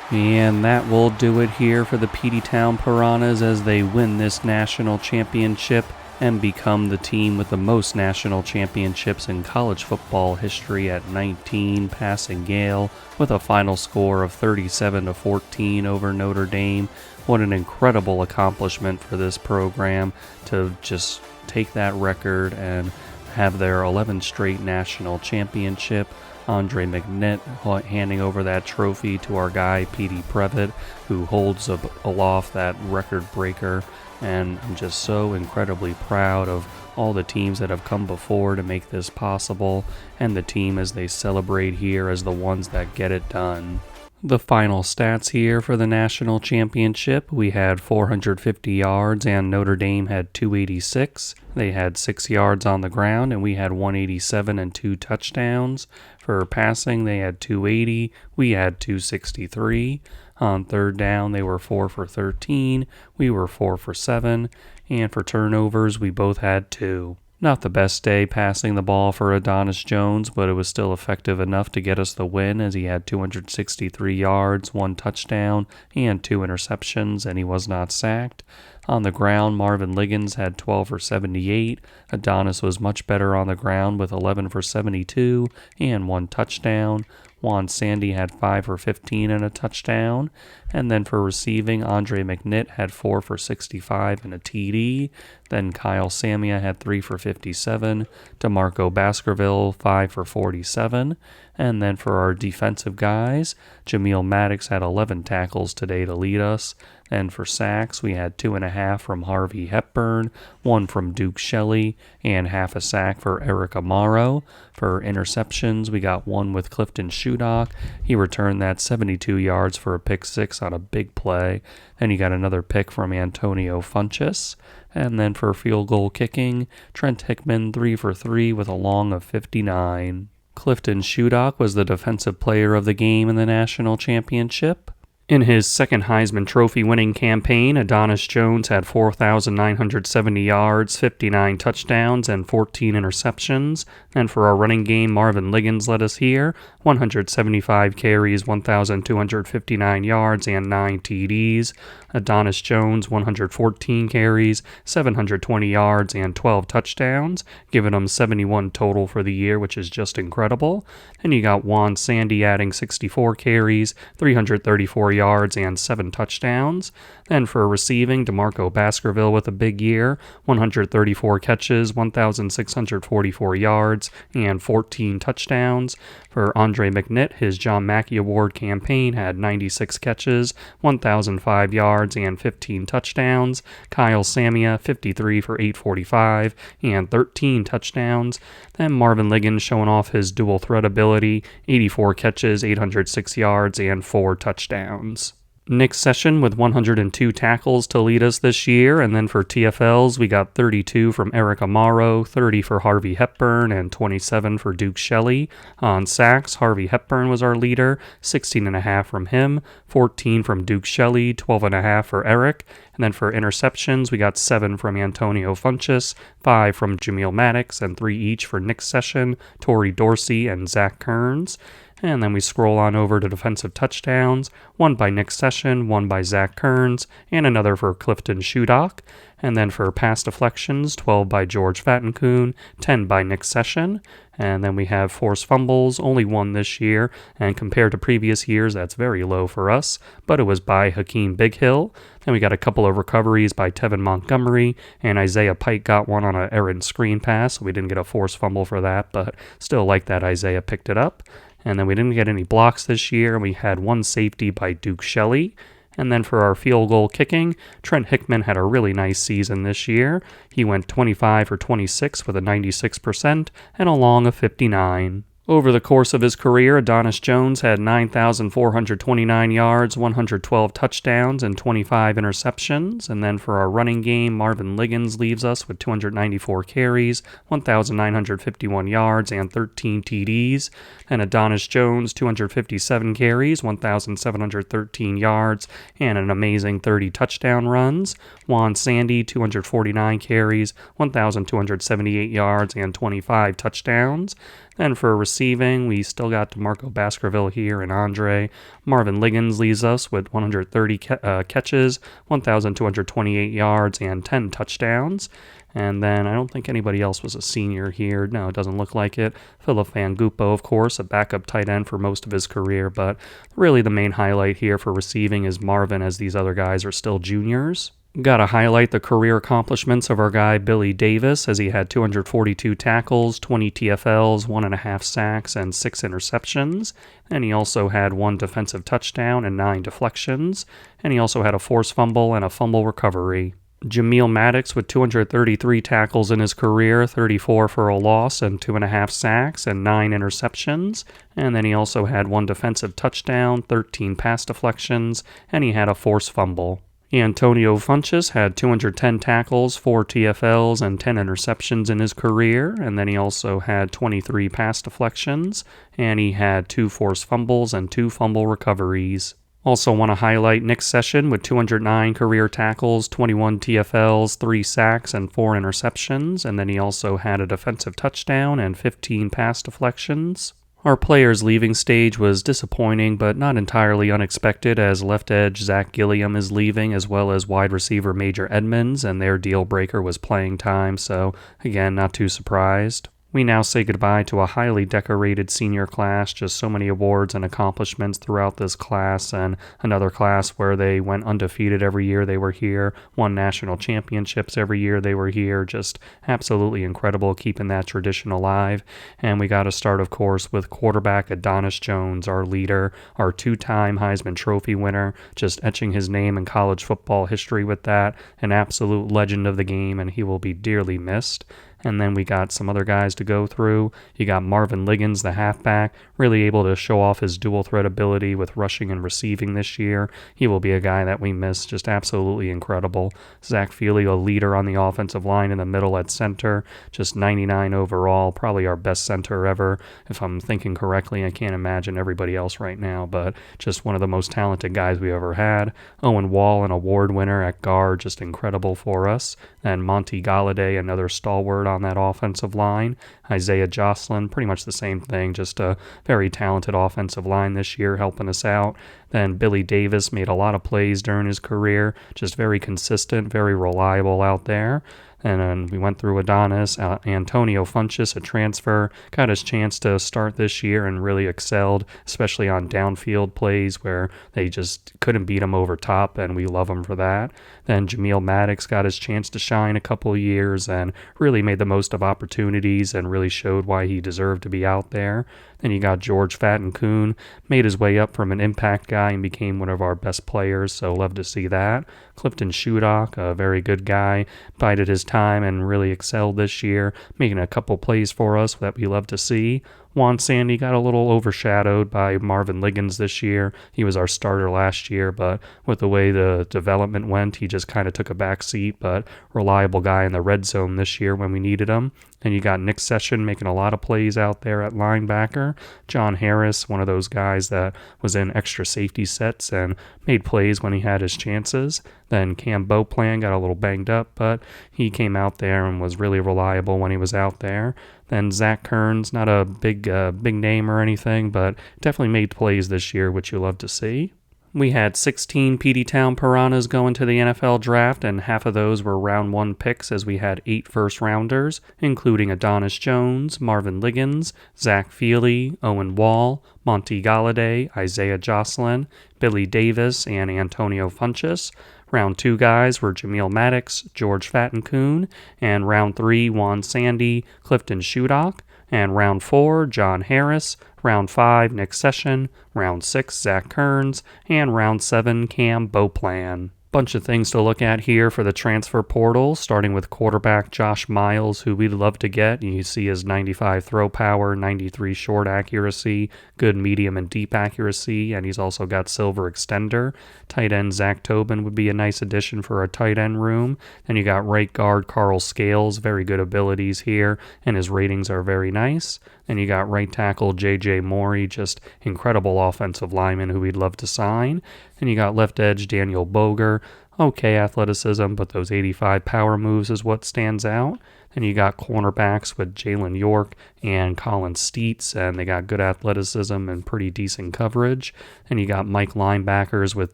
And that will do it here for the Peteytown Piranhas as they win this national championship and become the team with the most national championships in college football history at 19, passing Yale with a final score of 37-14 over Notre Dame. What an incredible accomplishment for this program to just take that record and have their 11th straight national championship. Andre McNitt handing over that trophy to our guy, Petey Previtt, who holds aloft that record breaker. And I'm just so incredibly proud of all the teams that have come before to make this possible, and the team as they celebrate here as the ones that get it done. The final stats here for the national championship, we had 450 yards and Notre Dame had 286. They had 6 yards on the ground and we had 187 and 2 touchdowns. For passing, they had 280, we had 263. On third down, they were 4 for 13, we were 4 for 7. And for turnovers, we both had 2. Not the best day passing the ball for Adonis Jones, but it was still effective enough to get us the win as he had 263 yards, 1 touchdown, and 2 interceptions, and he was not sacked. On the ground, Marvin Liggins had 12 for 78. Adonis was much better on the ground with 11 for 72 and 1 touchdown. Juan Sandy had 5 for 15 and a touchdown. And then for receiving, Andre McNitt had 4 for 65 and a TD. Then Kyle Samia had 3 for 57. DeMarco Baskerville, 5 for 47. And then for our defensive guys, Jameel Maddox had 11 tackles today to lead us. And for sacks, we had 2.5 from Harvey Hepburn, 1 from Duke Shelley, and half a sack for Eric Amaro. For interceptions, we got 1 with Clifton Shudock. He returned that 72 yards for a pick 6 on a big play. Then you got another pick from Antonio Funchess. And then for field goal kicking, Trent Hickman 3 for 3 with a long of 59. Clifton Shudock was the defensive player of the game in the national championship. In his second Heisman Trophy winning campaign, Adonis Jones had 4,970 yards, 59 touchdowns, and 14 interceptions. And for our running game, Marvin Liggins led us here, 175 carries, 1,259 yards, and 9 TDs. Adonis Jones, 114 carries, 720 yards, and 12 touchdowns, giving him 71 total for the year, which is just incredible. And you got Juan Sandy adding 64 carries, 334 yards, and 7 touchdowns. Then for receiving, DeMarco Baskerville with a big year, 134 catches, 1,644 yards, and 14 touchdowns. For Andre McNitt, his John Mackey Award campaign had 96 catches, 1,005 yards, and 15 touchdowns. Kyle Samia, 53 for 845, and 13 touchdowns. Then Marvin Liggins showing off his dual threat ability, 84 catches, 806 yards, and 4 touchdowns. Nick Session with 102 tackles to lead us this year, and then for TFLs, we got 32 from Eric Amaro, 30 for Harvey Hepburn, and 27 for Duke Shelley. On sacks, Harvey Hepburn was our leader, 16.5 from him, 14 from Duke Shelley, 12.5 for Eric. And then for interceptions, we got 7 from Antonio Funchess, 5 from Jameel Maddox, and 3 each for Nick Session, Torrey Dorsey, and Zach Kearns. And then we scroll on over to defensive touchdowns, 1 by Nick Session, 1 by Zach Kearns, and another for Clifton Shudock. And then for pass deflections, 12 by George Fattencoon, 10 by Nick Session. And then we have forced fumbles, only 1 this year, and compared to previous years, that's very low for us, but it was by Hakeem Bighill. Then we got a couple of recoveries by Tevin Montgomery, and Isaiah Pike got 1 on an errant screen pass, so we didn't get a forced fumble for that, but still like that Isaiah picked it up. And then we didn't get any blocks this year, and we had 1 safety by Duke Shelley. And then for our field goal kicking, Trent Hickman had a really nice season this year. He went 25 for 26 with a 96% and a long of 59. Over the course of his career, Adonis Jones had 9,429 yards, 112 touchdowns, and 25 interceptions. And then for our running game, Marvin Liggins leaves us with 294 carries, 1,951 yards, and 13 TDs. And Adonis Jones, 257 carries, 1,713 yards, and an amazing 30 touchdown runs. Juan Sandy, 249 carries, 1,278 yards, and 25 touchdowns. Then for receiving, we still got DeMarco Baskerville here and Andre. Marvin Liggins leads us with 130 catches, 1,228 yards, and 10 touchdowns. And then I don't think anybody else was a senior here. No, it doesn't look like it. Philip Van Gupo, of course, a backup tight end for most of his career. But really the main highlight here for receiving is Marvin, as these other guys are still juniors. Gotta highlight the career accomplishments of our guy Billy Davis, as he had 242 tackles, 20 TFLs, 1.5 sacks, and 6 interceptions. And he also had 1 defensive touchdown and 9 deflections. And he also had a forced fumble and a fumble recovery. Jameel Maddox with 233 tackles in his career, 34 for a loss and 2.5 sacks and 9 interceptions. And then he also had 1 defensive touchdown, 13 pass deflections, and he had a forced fumble. Antonio Funchess had 210 tackles, 4 TFLs, and 10 interceptions in his career, and then he also had 23 pass deflections, and he had 2 forced fumbles and 2 fumble recoveries. Also want to highlight Nick Session with 209 career tackles, 21 TFLs, 3 sacks, and 4 interceptions, and then he also had a defensive touchdown and 15 pass deflections. Our players' leaving stage was disappointing, but not entirely unexpected, as left edge Zach Gilliam is leaving, as well as wide receiver Major Edmonds, and their deal breaker was playing time, so again, not too surprised. We now say goodbye to a highly decorated senior class, just so many awards and accomplishments throughout this class, and another class where they went undefeated every year they were here, won national championships every year they were here, just absolutely incredible keeping that tradition alive. And we got to start, of course, with quarterback Adonis Jones, our leader, our 2-time Heisman Trophy winner, just etching his name in college football history with that, an absolute legend of the game, and he will be dearly missed. And then we got some other guys to go through. You got Marvin Liggins, the halfback, really able to show off his dual threat ability with rushing and receiving this year. He will be a guy that we miss, just absolutely incredible. Zach Feely, a leader on the offensive line in the middle at center, just 99 overall, probably our best center ever. If I'm thinking correctly, I can't imagine everybody else right now, but just one of the most talented guys we ever had. Owen Wall, an award winner at guard, just incredible for us. And Monty Galladay, another stalwart on that offensive line. Isaiah Jocelyn, pretty much the same thing, just a very talented offensive line this year helping us out. Then Billy Davis made a lot of plays during his career, just very consistent, very reliable out there. And then we went through Adonis, Antonio Funchess, a transfer, got his chance to start this year and really excelled, especially on downfield plays where they just couldn't beat him over top, and we love him for that. Then Jameel Maddox got his chance to shine a couple of years and really made the most of opportunities and really showed why he deserved to be out there. Then you got George Fatten Kuhn, made his way up from an impact guy and became one of our best players, so love to see that. Clifton Shudock, a very good guy, bided his time and really excelled this year, making a couple plays for us that we love to see. Juan Sandy got a little overshadowed by Marvin Liggins this year. He was our starter last year, but with the way the development went, he just kind of took a back seat, but reliable guy in the red zone this year when we needed him. And you got Nick Session making a lot of plays out there at linebacker. John Harris, one of those guys that was in extra safety sets and made plays when he had his chances. Then Cam Beauplan got a little banged up, but he came out there and was really reliable when he was out there. Then Zach Kearns, not a big name or anything, but definitely made plays this year, which you love to see. We had 16 Peteytown Piranhas go into the NFL draft, and half of those were round 1 picks, as we had 8 first-rounders, including Adonis Jones, Marvin Liggins, Zach Feely, Owen Wall, Monty Galladay, Isaiah Jocelyn, Billy Davis, and Antonio Funchess. Round 2 guys were Jameel Maddox, George Fatten Kuhn, and round 3, Juan Sandy, Clifton Shudock, and round 4, John Harris, round 5, Nick Session, round 6, Zach Kearns, and round 7, Cam Beauplan. Bunch of things to look at here for the transfer portal, starting with quarterback Josh Miles, who we'd love to get. You see his 95 throw power, 93 short accuracy, good medium and deep accuracy, and he's also got silver extender. Tight end Zach Tobin would be a nice addition for our tight end room. Then you got right guard Carl Scales, very good abilities here, and his ratings are very nice. Then you got right tackle J.J. Morey, just incredible offensive lineman who we'd love to sign. Then you got left edge Daniel Boger, okay athleticism, but those 85 power moves is what stands out. Then you got cornerbacks with Jalen York and Colin Steets, and they got good athleticism and pretty decent coverage. Then you got Mike linebackers with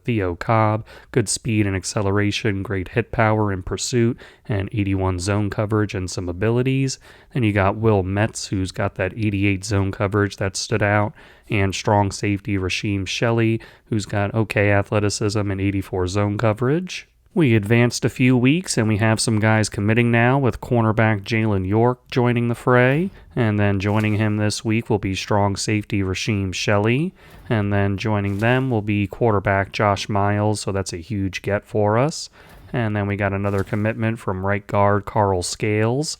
Theo Cobb, good speed and acceleration, great hit power in pursuit, and 81 zone coverage and some abilities. Then you got Will Metz, who's got that 88 zone coverage that stood out, and strong safety Rasheem Shelley, who's got okay athleticism and 84 zone coverage. We advanced a few weeks, and we have some guys committing now, with cornerback Jalen York joining the fray. And then joining him this week will be strong safety Rasheem Shelley. And then joining them will be quarterback Josh Miles, so that's a huge get for us. And then we got another commitment from right guard Carl Scales.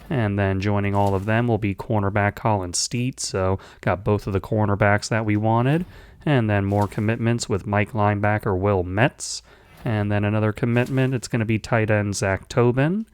And then joining all of them will be cornerback Colin Steet. So got both of the cornerbacks that we wanted. And then more commitments with Mike linebacker Will Metz. And then another commitment, it's going to be tight end Zach Tobin.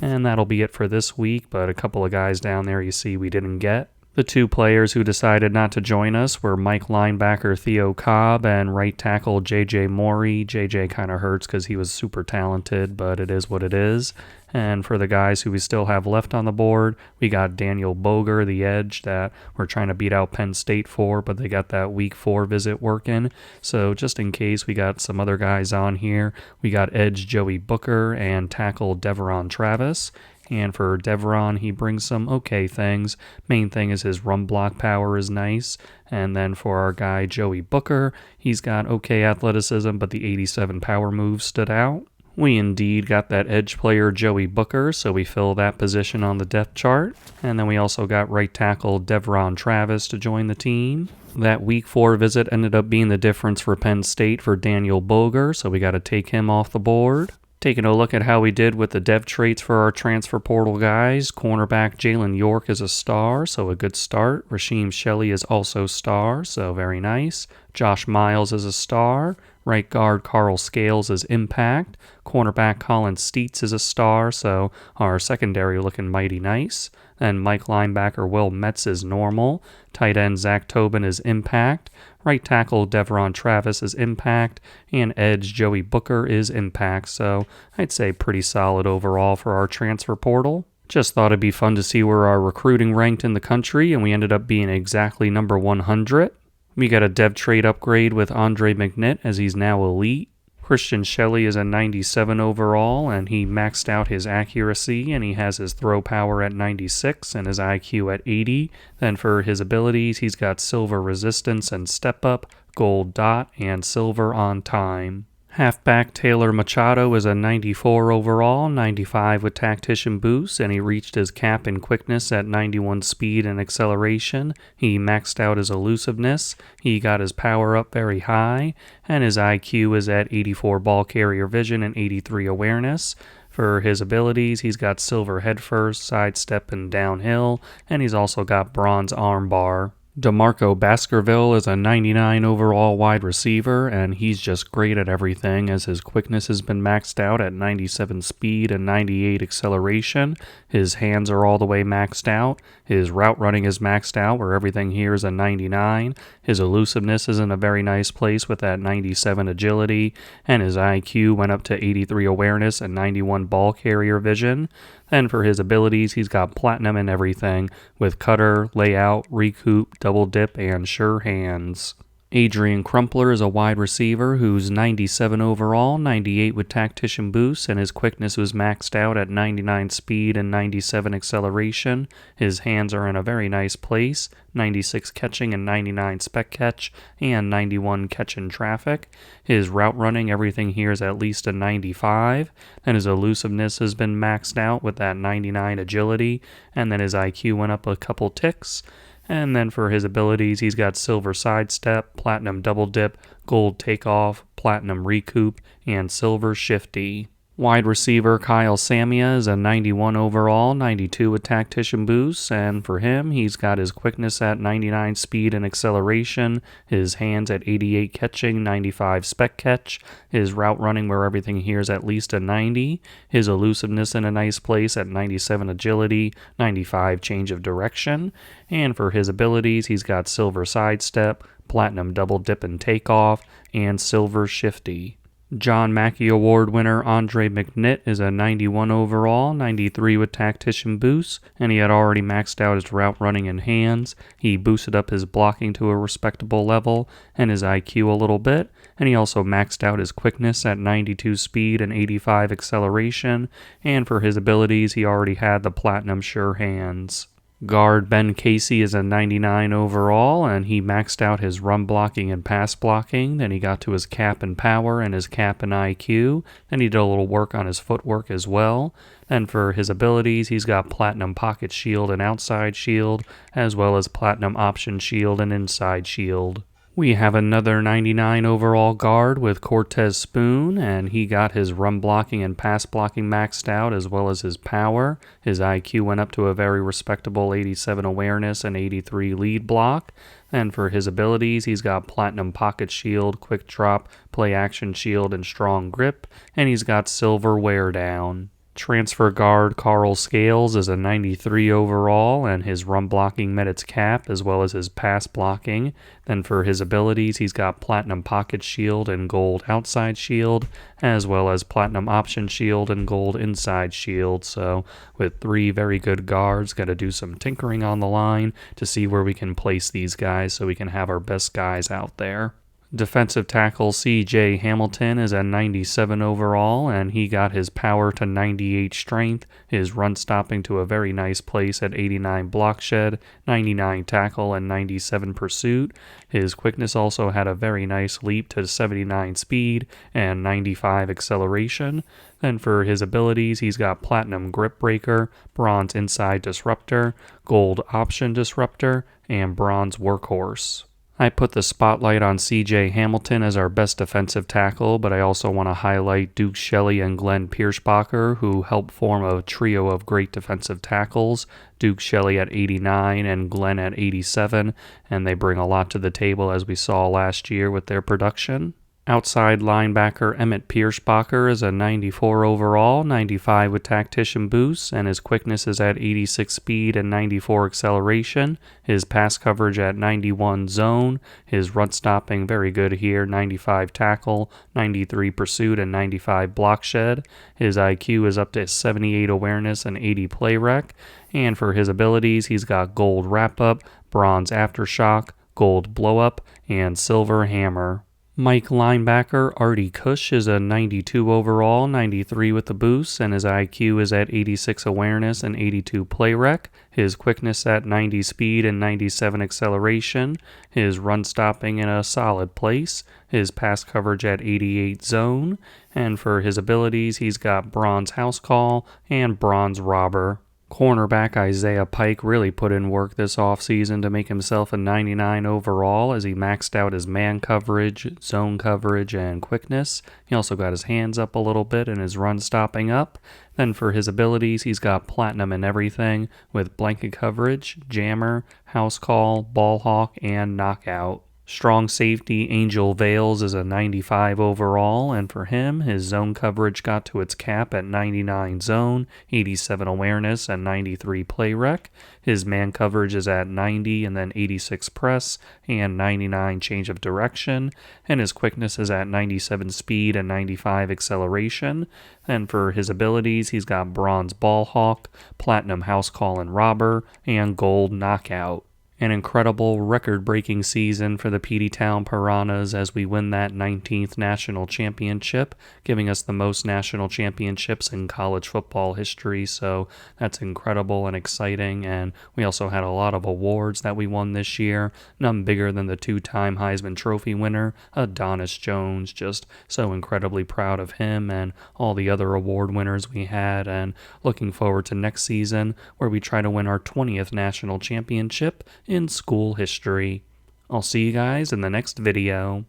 And that'll be it for this week, but a couple of guys down there you see we didn't get. The two players who decided not to join us were Mike linebacker Theo Cobb and right tackle J.J. Morey. J.J. kind of hurts because he was super talented, but it is what it is. And for the guys who we still have left on the board, we got Daniel Boger, the edge, that we're trying to beat out Penn State for, but they got that week 4 visit working. So just in case, we got some other guys on here. We got edge Joey Booker and tackle Deveron Travis. And for Deveron, he brings some okay things. Main thing is his run block power is nice. And then for our guy Joey Booker, he's got okay athleticism, but the 87 power move stood out. We indeed got that edge player Joey Booker, so we fill that position on the depth chart. And then we also got right tackle Deveron Travis to join the team. That week 4 visit ended up being the difference for Penn State for Daniel Boger, so we got to take him off the board. Taking a look at how we did with the dev traits for our transfer portal guys, cornerback Jalen York is a star, so a good start. Rasheem Shelley is also star, so very nice. Josh Miles is a star. Right guard Carl Scales is impact. Cornerback Colin Steets is a star, so our secondary looking mighty nice. Then Mike linebacker Will Metz is normal. Tight end Zach Tobin is impact. Right tackle Deveron Travis is impact. And edge Joey Booker is impact. So I'd say pretty solid overall for our transfer portal. Just thought it'd be fun to see where our recruiting ranked in the country, and we ended up being exactly number 100. We got a dev trait upgrade with Andre McNitt as he's now elite. Christian Shelley is a 97 overall, and he maxed out his accuracy, and he has his throw power at 96 and his IQ at 80. Then for his abilities, he's got silver resistance and step up, gold dot, and silver on time. Halfback Taylor Machado is a 94 overall, 95 with tactician boost, and he reached his cap in quickness at 91 speed and acceleration. He maxed out his elusiveness. He got his power up very high, and his IQ is at 84 ball carrier vision and 83 awareness. For his abilities, he's got silver head first, sidestep, and downhill, and he's also got bronze arm bar. DeMarco Baskerville is a 99 overall wide receiver, and he's just great at everything as his quickness has been maxed out at 97 speed and 98 acceleration. His hands are all the way maxed out. His route running is maxed out, where everything here is a 99. His elusiveness is in a very nice place with that 97 agility, and his IQ went up to 83 awareness and 91 ball carrier vision. Then for his abilities, he's got platinum in everything, with cutter, layout, recoup, double dip, and sure hands. Adrian Crumpler is a wide receiver who's 97 overall, 98 with tactician boost, and his quickness was maxed out at 99 speed and 97 acceleration. His hands are in a very nice place, 96 catching and 99 spec catch, and 91 catch in traffic. His route running, everything here is at least a 95, and his elusiveness has been maxed out with that 99 agility, and then his IQ went up a couple ticks. And then for his abilities, he's got silver sidestep, platinum double dip, gold takeoff, platinum recoup, and silver shifty. Wide receiver Kyle Samia is a 91 overall, 92 with tactician boost, and for him, he's got his quickness at 99 speed and acceleration, his hands at 88 catching, 95 spec catch, his route running where everything here is at least a 90, his elusiveness in a nice place at 97 agility, 95 change of direction, and for his abilities, he's got silver sidestep, platinum double dip and takeoff, and silver shifty. John Mackey Award winner Andre McNitt is a 91 overall, 93 with tactician boost, and he had already maxed out his route running and hands. He boosted up his blocking to a respectable level and his IQ a little bit, and he also maxed out his quickness at 92 speed and 85 acceleration, and for his abilities he already had the platinum sure hands. Guard Ben Casey is a 99 overall, and he maxed out his run blocking and pass blocking. Then he got to his cap and power and his cap and IQ. Then he did a little work on his footwork as well. Then for his abilities, he's got platinum pocket shield and outside shield, as well as platinum option shield and inside shield. We have another 99 overall guard with Cortez Spoon, and he got his run blocking and pass blocking maxed out as well as his power. His IQ went up to a very respectable 87 awareness and 83 lead block. And for his abilities, he's got Platinum Pocket Shield, Quick Drop, Play Action Shield, and Strong Grip, and he's got Silver Wear Down. Transfer guard Carl Scales is a 93 overall, and his run blocking met its cap as well as his pass blocking. Then for his abilities, he's got Platinum Pocket Shield and Gold Outside Shield, as well as Platinum Option Shield and Gold Inside Shield. So with three very good guards, got to do some tinkering on the line to see where we can place these guys so we can have our best guys out there. Defensive tackle C.J. Hamilton is a 97 overall, and he got his power to 98 strength, his run stopping to a very nice place at 89 block shed, 99 tackle, and 97 pursuit. His quickness also had a very nice leap to 79 speed and 95 acceleration. Then for his abilities, he's got Platinum Grip Breaker, Bronze Inside Disruptor, Gold Option Disruptor, and Bronze Workhorse. I put the spotlight on C.J. Hamilton as our best defensive tackle, but I also want to highlight Duke Shelley and Glenn Pierschbacher, who helped form a trio of great defensive tackles. Duke Shelley at 89 and Glenn at 87, and they bring a lot to the table as we saw last year with their production. Outside linebacker Emmett Pierschbacher is a 94 overall, 95 with tactician boost, and his quickness is at 86 speed and 94 acceleration. His pass coverage at 91 zone. His run stopping very good here, 95 tackle, 93 pursuit, and 95 block shed. His IQ is up to 78 awareness and 80 play rec. And for his abilities, he's got gold wrap up, bronze aftershock, gold blow up, and silver hammer. Mike linebacker Artie Cush is a 92 overall, 93 with the boost, and his IQ is at 86 awareness and 82 play rec. His quickness at 90 speed and 97 acceleration. His run stopping in a solid place. His pass coverage at 88 zone. And for his abilities, he's got bronze house call and bronze robber. Cornerback Isaiah Pike really put in work this offseason to make himself a 99 overall as he maxed out his man coverage, zone coverage, and quickness. He also got his hands up a little bit and his run stopping up. Then for his abilities, he's got platinum in everything with blanket coverage, jammer, house call, ball hawk, and knockout. Strong safety Angel Vales is a 95 overall, and for him, his zone coverage got to its cap at 99 zone, 87 awareness, and 93 play rec. His man coverage is at 90 and then 86 press and 99 change of direction, and his quickness is at 97 speed and 95 acceleration. And for his abilities, he's got bronze ball hawk, platinum house call and robber, and gold knockout. An incredible record-breaking season for the Peteytown Piranhas as we win that 19th national championship, giving us the most national championships in college football history, so that's incredible and exciting. And we also had a lot of awards that we won this year, none bigger than the two-time Heisman Trophy winner, Adonis Jones. Just so incredibly proud of him and all the other award winners we had, and looking forward to next season where we try to win our 20th national championship in school history. I'll see you guys in the next video.